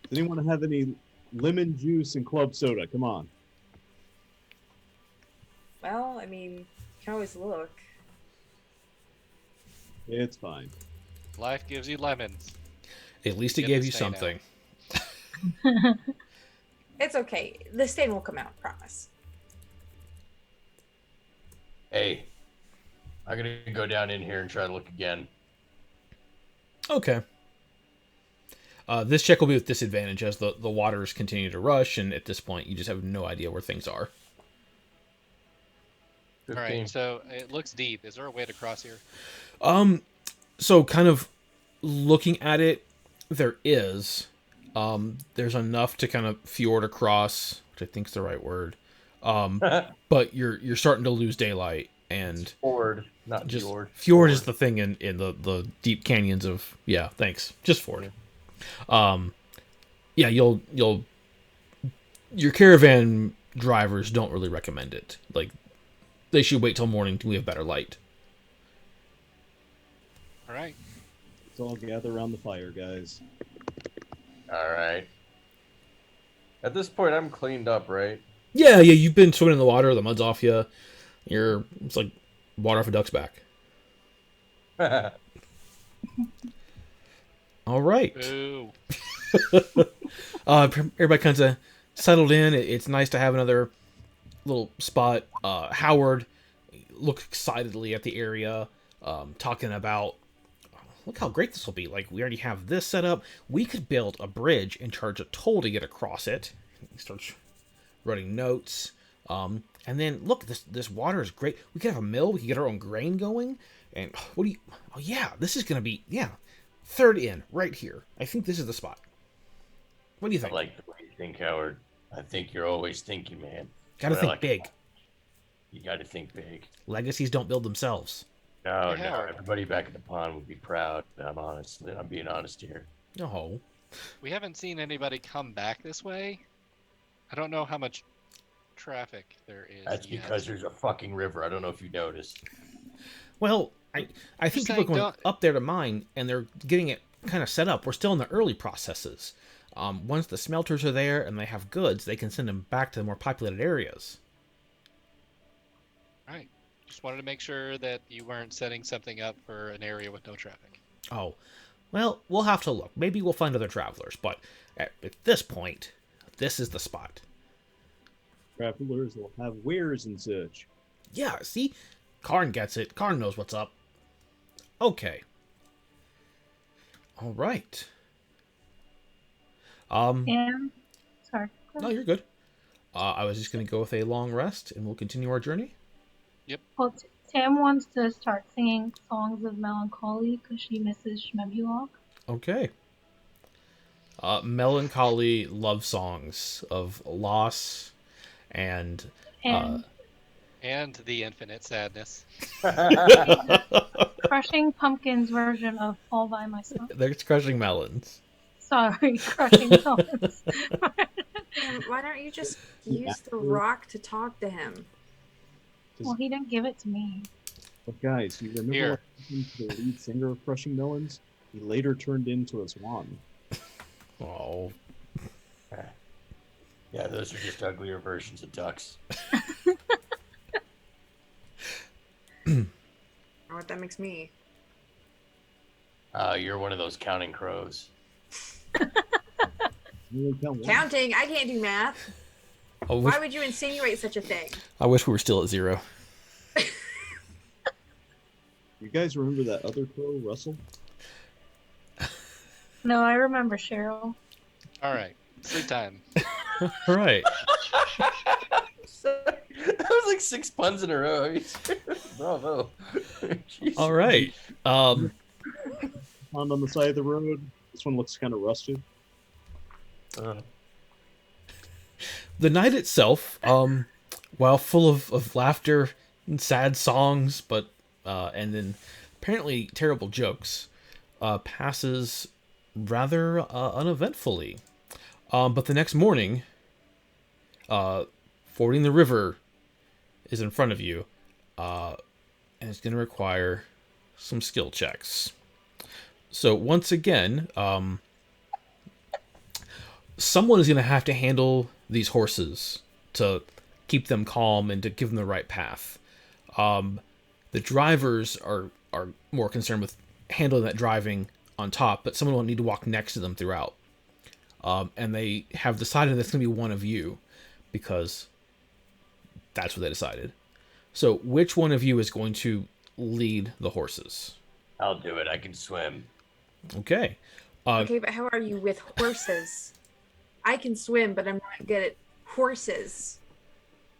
Does anyone have any lemon juice and club soda? Come on. Well, I mean, you can always look. It's fine. Life gives you lemons. At least it Get gave the you stain something. It's okay. The stain will come out, promise. Hey, I'm gonna go down in here and try to look again. Okay. This check will be with disadvantage as the waters continue to rush, and at this point, you just have no idea where things are. All right. So it looks deep. Is there a way to cross here? So kind of looking at it, there is. There's enough to kind of fjord across, which I think is the right word. But you're starting to lose daylight, and Fjord, not just fjord. fjord is the thing in the deep canyons of thanks. Just fjord. You'll your caravan drivers don't really recommend it. Like, they should wait till morning till we have better light. All right. Let's all gather around the fire, guys. All right. At this point, I'm cleaned up, right? Yeah, you've been swimming in the water, the mud's off you. It's like water off a duck's back. All right. Boo. Everybody kind of settled in. It's nice to have another little spot. Howard looked excitedly at the area, talking about, look how great this will be. Like, we already have this set up. We could build a bridge and charge a toll to get across it. He starts writing notes. And then, look, this water is great. We could have a mill. We could get our own grain going. And oh yeah, this is going to be, third in, right here. I think this is the spot. What do you I think? like the way you think, Howard. I think you're always thinking, man. Gotta But I think like big. it. You gotta think big. Legacies don't build themselves. No, Hey, no. Howard. Everybody back at the pond would be proud. I'm being honest here. No. We haven't seen anybody come back this way. I don't know how much traffic there is. That's yet. because there's a fucking river. I don't know if you noticed. Well, I think people are saying going don't- up there to mine, and they're getting it kind of set up. We're still in the early processes. Once the smelters are there and they have goods, they can send them back to the more populated areas. Right. Just wanted to make sure that you weren't setting something up for an area with no traffic. Oh, well, we'll have to look. Maybe we'll find other travelers, but at this point, this is the spot. Travelers will have wares and such. Yeah, see? Karn gets it. Karn knows what's up. Okay. All right. And sorry. No, you're good. I was just going to go with a long rest, and we'll continue our journey. Well, Tam wants to start singing songs of melancholy because she misses Schmebulok. Okay. Melancholy love songs of loss and And And the infinite sadness. Crushing Pumpkin's version of All by Myself. they're crushing melons. Sorry, Crushing Pumpkins. And why don't you just use the rock to talk to him? Well, he didn't give it to me. But guys, you remember Here. what happened to the lead singer of Crushing Melons? He later turned into a swan. Oh, Yeah, those are just uglier versions of ducks. What that makes me. You're one of those counting crows. You only count one. Counting? I can't do math. Why would you insinuate such a thing? I wish we were still at 0. You guys remember that other crow, Russell? No, I remember Cheryl. All right. Sleep time. All right. That was like 6 puns in a row. Bravo. Jeez. All right. Pond on the side of the road. This one looks kind of rusted. The night itself, while full of laughter and sad songs, but and then apparently terrible jokes, passes rather uneventfully. But the next morning, fording the river is in front of you, and it's going to require some skill checks. So once again, someone is going to have to handle these horses to keep them calm and to give them the right path. The drivers are more concerned with handling that driving on top, but someone will need to walk next to them throughout. And they have decided that's going to be one of you, because that's what they decided. So which one of you is going to lead the horses? I'll do it. I can swim. Okay. Okay, but how are you with horses? I can swim, but I'm not good at horses.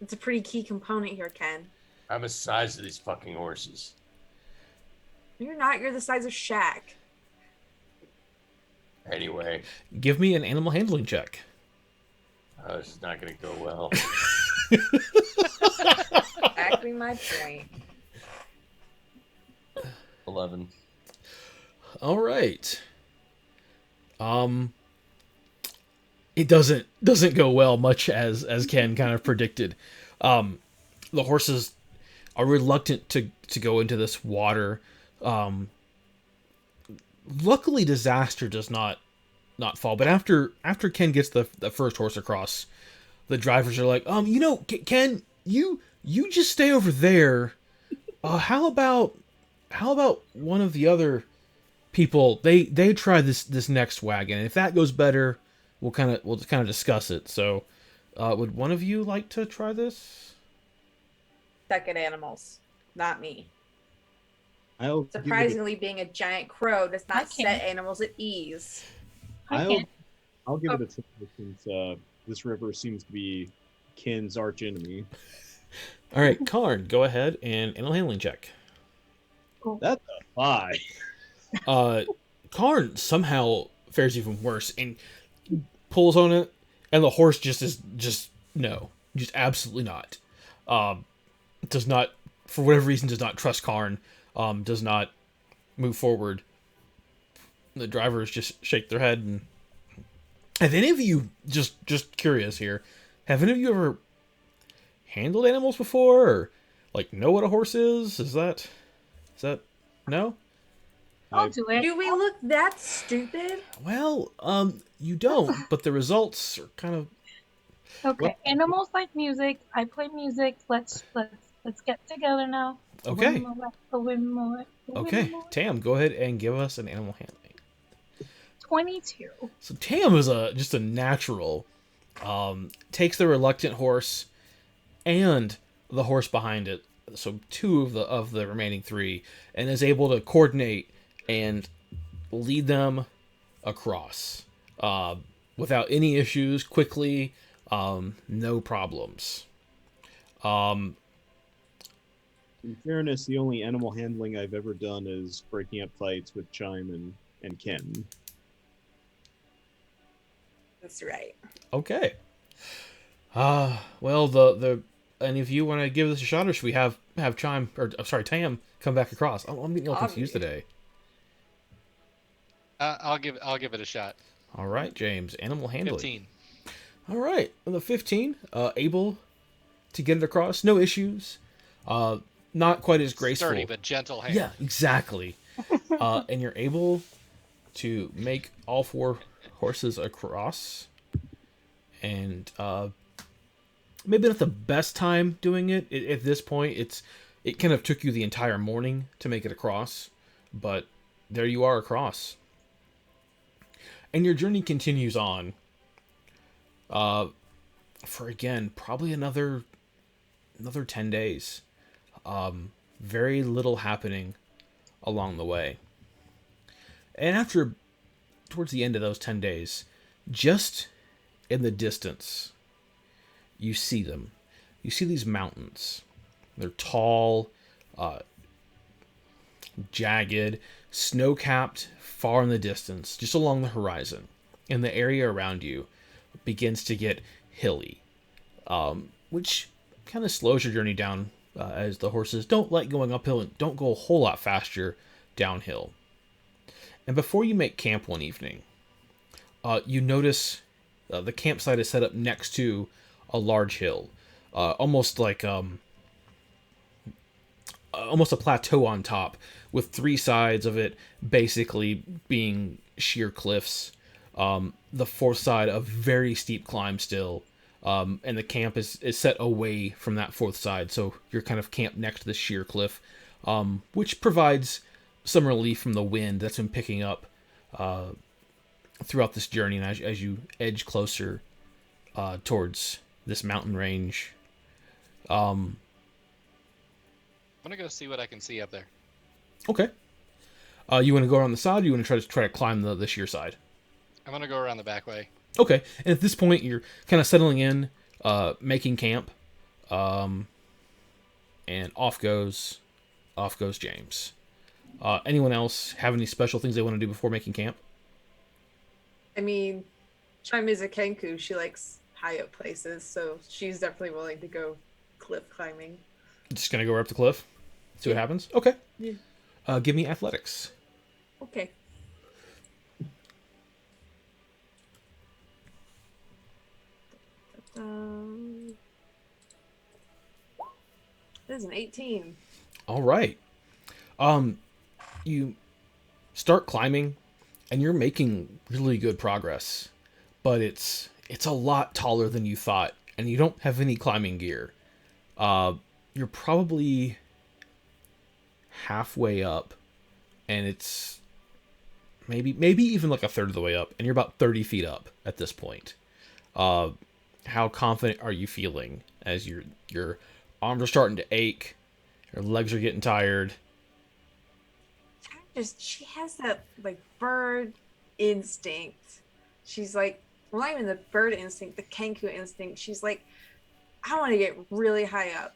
It's a pretty key component here, Ken. I'm the size of these fucking horses. You're not. You're the size of Shaq. Anyway, Give me an animal handling check. this is not going to go well. Exactly my point. 11. All right. It doesn't go well, much as Ken kind of predicted. The horses are reluctant to go into this water. Luckily, disaster does not fall. But after Ken gets the first horse across, the drivers are like, Ken, you just stay over there. How about one of the other people? They try this next wagon, and if that goes better, we'll kind of discuss it. So, would one of you like to try this? Stuck at animals, not me. I'll give it a- Surprisingly, being a giant crow does I not can't. set animals at ease. I I'll, can't. I'll give it a try since this river seems to be Ken's arch enemy. All right, Karn, go ahead and animal handling check. That's a 5. Karn somehow fares even worse and pulls on it, and the horse just absolutely not. Does not, for whatever reason, does not trust Karn. does not move forward. The drivers just shake their head. And have any of you, just curious here, have any of you ever handled animals before, or like know what a horse is? Is that no? I'll I've do it. Do we look that stupid? Well, you don't, but the results are kind of Okay. What? Animals like music. I play music. Let's get together now. okay. Win. Okay, Tam, go ahead and give us an animal handling. 22. So Tam is just a natural. Takes the reluctant horse and the horse behind it, so two of the remaining three, and is able to coordinate and lead them across without any issues, quickly, no problems. Um, In fairness, the only animal handling I've ever done is breaking up fights with Chime and Ken. That's right. okay. Well, the any of you want to give this a shot, or should we have Chime or sorry Tam come back across? I'm getting all confused today. I'll give it a shot. All right, James, animal handling. 15. All right, the 15, able to get it across, no issues. Not quite as graceful. Sturdy but gentle hand. Yeah, exactly. And you're able to make all four horses across. And maybe not the best time doing it. At this point, it kind of took you the entire morning to make it across, but there you are across. And your journey continues on. For again, probably another 10 days. Very little happening along the way. And towards the end of those 10 days, just in the distance, you see them. You see these mountains. They're tall, jagged, snow-capped, far in the distance, just along the horizon. And the area around you begins to get hilly, which kind of slows your journey down as the horses don't like going uphill and don't go a whole lot faster downhill. And before you make camp one evening, you notice the campsite is set up next to a large hill, almost like almost a plateau on top, with three sides of it basically being sheer cliffs. The fourth side a very steep climb still, and the camp is set away from that fourth side, so you're kind of camped next to the sheer cliff, which provides some relief from the wind that's been picking up throughout this journey, and as you edge closer towards this mountain range. I'm gonna go see what I can see up there. Okay. You want to go around the side, or you want to try to climb the sheer side? I'm gonna go around the back way. Okay. And at this point, you're kind of settling in, making camp, and off goes James. Anyone else have any special things they want to do before making camp? I mean, Chime is a Kenku. She likes high up places, so she's definitely willing to go cliff climbing. Just gonna go right up the cliff, see what happens. Okay. Yeah. Give me athletics. Okay. This is an 18. All right. You start climbing, and you're making really good progress, but it's a lot taller than you thought, and you don't have any climbing gear. You're probably halfway up, and it's maybe even like a third of the way up, and you're about 30 feet up at this point. How confident are you feeling as your arms are starting to ache, your legs are getting tired? She has that like bird instinct. She's like, well, not even the bird instinct, the Kenku instinct. She's like, I want to get really high up.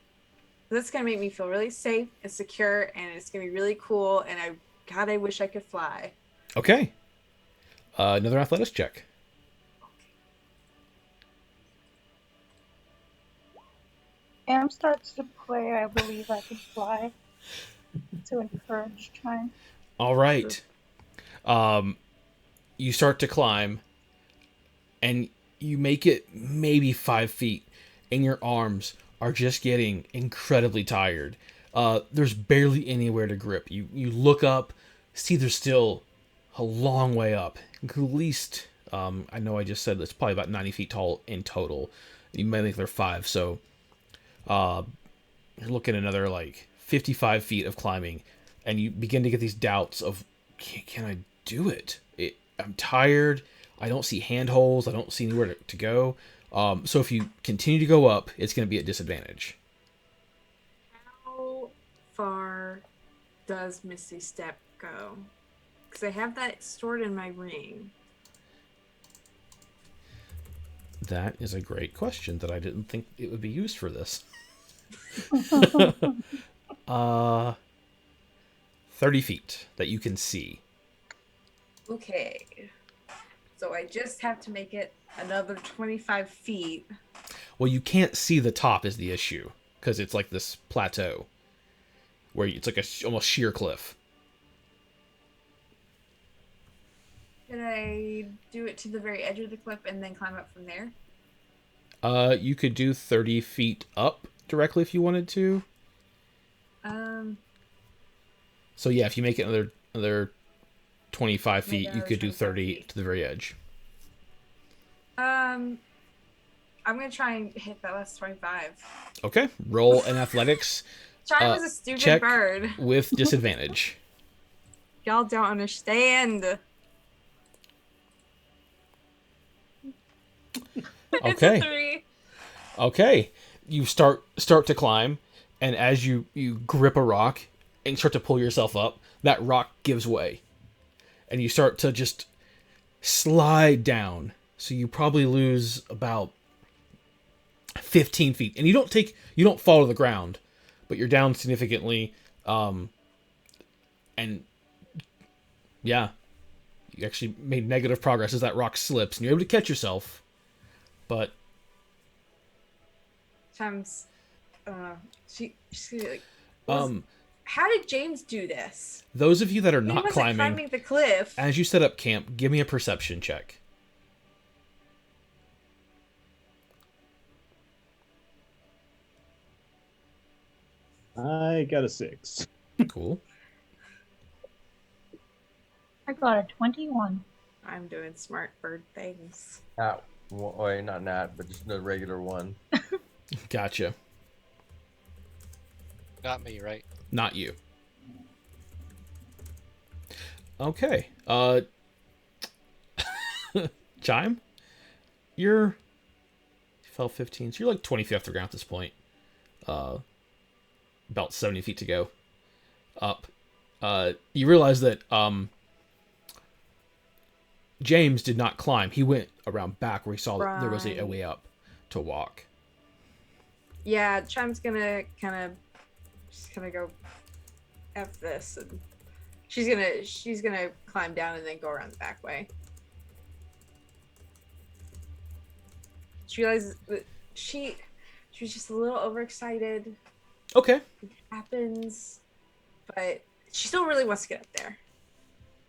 That's gonna make me feel really safe and secure, and it's gonna be really cool. And I wish I could fly. Okay. Another athletics check. Am starts to play I Believe I Can Fly. to encourage Chime. All right. You start to climb, and you make it maybe 5 feet, and your arms are just getting incredibly tired. There's barely anywhere to grip. You look up, see there's still a long way up. At least, I know I just said it's probably about 90 feet tall in total. You might think they're 5, so you're looking at another like 55 feet of climbing, and you begin to get these doubts of, can I do it? I'm tired. I don't see handholds. I don't see anywhere to go. So if you continue to go up, it's going to be at disadvantage. How far does Misty Step go? Because I have that stored in my ring. That is a great question that I didn't think it would be used for this. 30 feet that you can see. Okay. So I just have to make it another 25 feet. Well, you can't see the top is the issue, because it's like this plateau where it's like a almost sheer cliff. Can I do it to the very edge of the cliff and then climb up from there? You could do 30 feet up directly if you wanted to. So yeah, if you make it another 25 feet, you could do 30 to the very edge. I'm gonna try and hit that last 25. Okay, roll an athletics. Chime was a stupid check bird. with disadvantage. Y'all don't understand. Okay. It's a 3. Okay, you start to climb, and as you grip a rock and start to pull yourself up, that rock gives way, and you start to just slide down. So you probably lose about 15 feet, and you don't fall to the ground, but you're down significantly. And yeah, you actually made negative progress as that rock slips, and you're able to catch yourself, but Chime's, she's like, how did James do this? those of you that are He not wasn't climbing the cliff. as you set up camp, give me a perception check. I got a 6. Cool. I got a 21. I'm doing smart bird things. Wait, not Nat, but just the regular one. Gotcha. Not me, right? Not you. Okay. Chime? You fell 15, so you're like 20 feet off the ground at this point. About 70 feet to go. Up. You realize that James did not climb. He went around back where he saw that there was a way up to walk. Yeah, Chime's gonna she's gonna go F this, and she's gonna climb down and then go around the back way. She realizes that she was just a little overexcited. Okay. It happens, but she still really wants to get up there.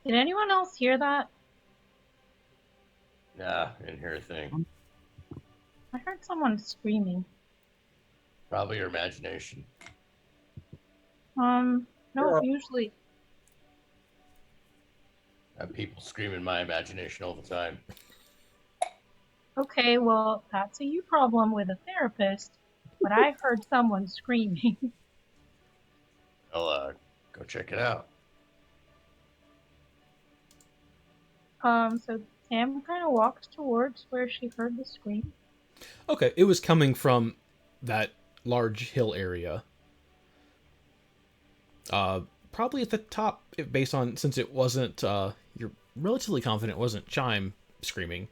Did anyone else hear that? Nah, didn't hear a thing. I heard someone screaming. Probably your imagination. No, Yeah. usually. I have people scream in my imagination all the time. Okay, well, that's a you problem with a therapist, but I heard someone screaming. I'll go check it out. So Tam kind of walks towards where she heard the scream. Okay, it was coming from that large hill area. Probably at the top, based on, since it wasn't, you're relatively confident it wasn't Chime screaming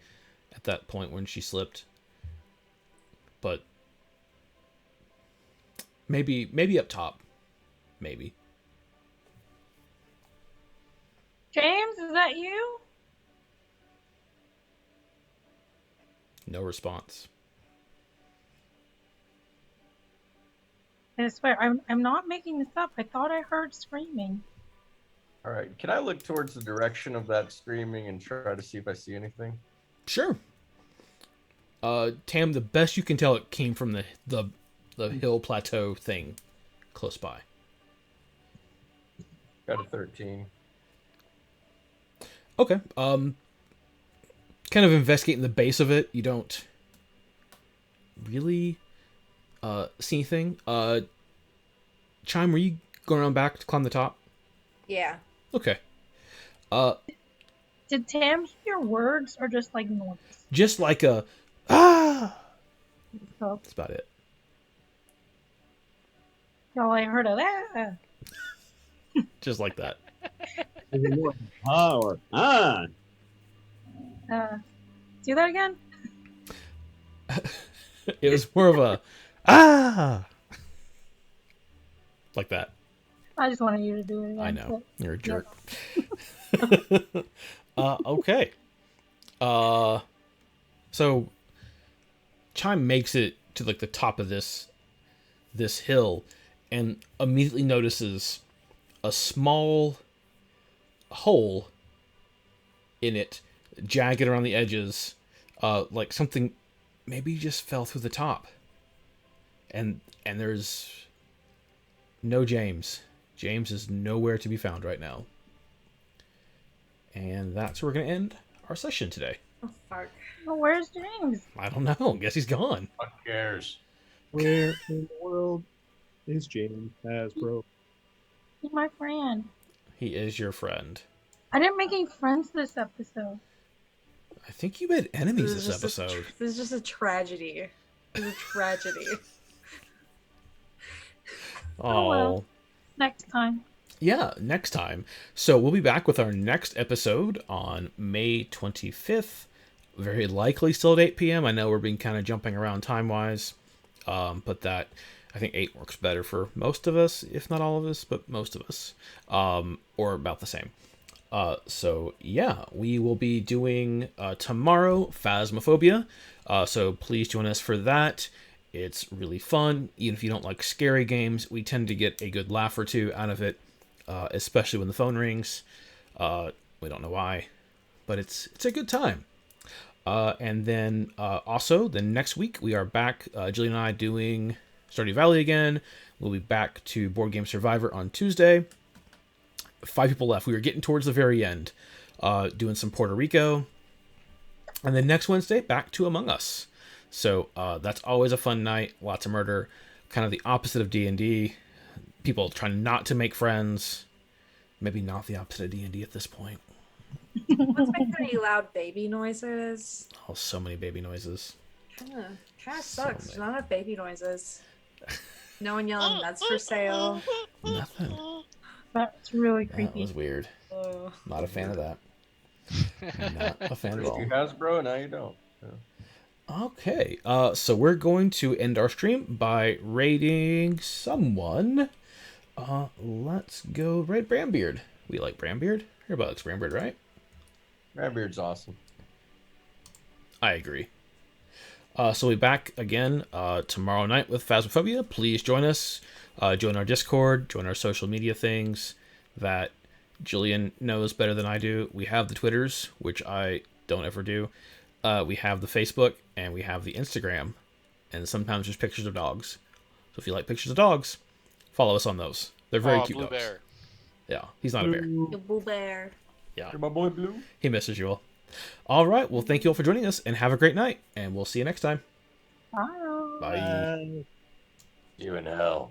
at that point when she slipped. But maybe up top. Maybe. James, is that you? No response. I swear, I'm not making this up. I thought I heard screaming. All right. Can I look towards the direction of that screaming and try to see if I see anything? Sure. Tam, the best you can tell, it came from the hill plateau thing close by. Got a 13. Okay. Kind of investigating the base of it, you don't really see anything. Chime, were you going around back to climb the top? Yeah. Okay. Did Tam hear words or just like noise? Just like a ah. So, That's about it. all I heard of that. Just like that. Is it more ah or ah? Do that again? It was more of a ah. Like that. I just wanted you to do it again. I know. but- You're a jerk. Okay. So Chime makes it to like the top of this hill and immediately notices a small hole in it, jagged around the edges, like something maybe just fell through the top. And there's no James. James is nowhere to be found right now. And that's where we're going to end our session today. Oh, fuck. Oh, where's James? I don't know. Guess he's gone. Who cares? Where in the world is James Hasbro? He's my friend. He is your friend. I didn't make any friends this episode. I think you made enemies this just episode. this is just a tragedy. This is a tragedy. Oh, well. Next time. Yeah, next time. So we'll be back with our next episode on May 25th. Very likely still at 8 p.m. I know we're being kind of jumping around time-wise. But that, I think 8 works better for most of us, if not all of us, but most of us. Or about the same. So yeah, we will be doing tomorrow Phasmophobia. So please join us for that. It's really fun. Even if you don't like scary games, we tend to get a good laugh or two out of it, especially when the phone rings. We don't know why, but it's a good time. And then also, the next week we are back, Jillian and I doing Stardew Valley again. We'll be back to Board Game Survivor on Tuesday. 5 people left. We were getting towards the very end, doing some Puerto Rico. And then next Wednesday, back to Among Us. So that's always a fun night. Lots of murder. Kind of the opposite of D&D. People trying not to make friends. Maybe not the opposite of D&D at this point. Let's make any loud baby noises. Oh, so many baby noises. Kind of So sucks. There's many. not enough baby noises. No one yelling nuts for sale. Nothing. That's really That creepy. was weird. Oh. Not a fan of that. Not a fan at First all. you Hasbro, now you don't. Yeah. Okay, so we're going to end our stream by rating someone. Let's go rate Brambeard. We like Brambeard. Everybody likes Brambeard, right? Redbeard's awesome. I agree. So we'll be back again tomorrow night with Phasmophobia. Please join us. Join our Discord. Join our social media things that Jillian knows better than I do. We have the Twitters, which I don't ever do. We have the Facebook, and we have the Instagram. And sometimes there's pictures of dogs. So if you like pictures of dogs, follow us on those. They're very cute Blue dogs. Bear. Yeah, he's not a bear. You boo bear. Yeah, You're my boy Blue. he misses you all. All right, well, thank you all for joining us, and have a great night. And we'll see you next time. Bye. Bye. You in hell.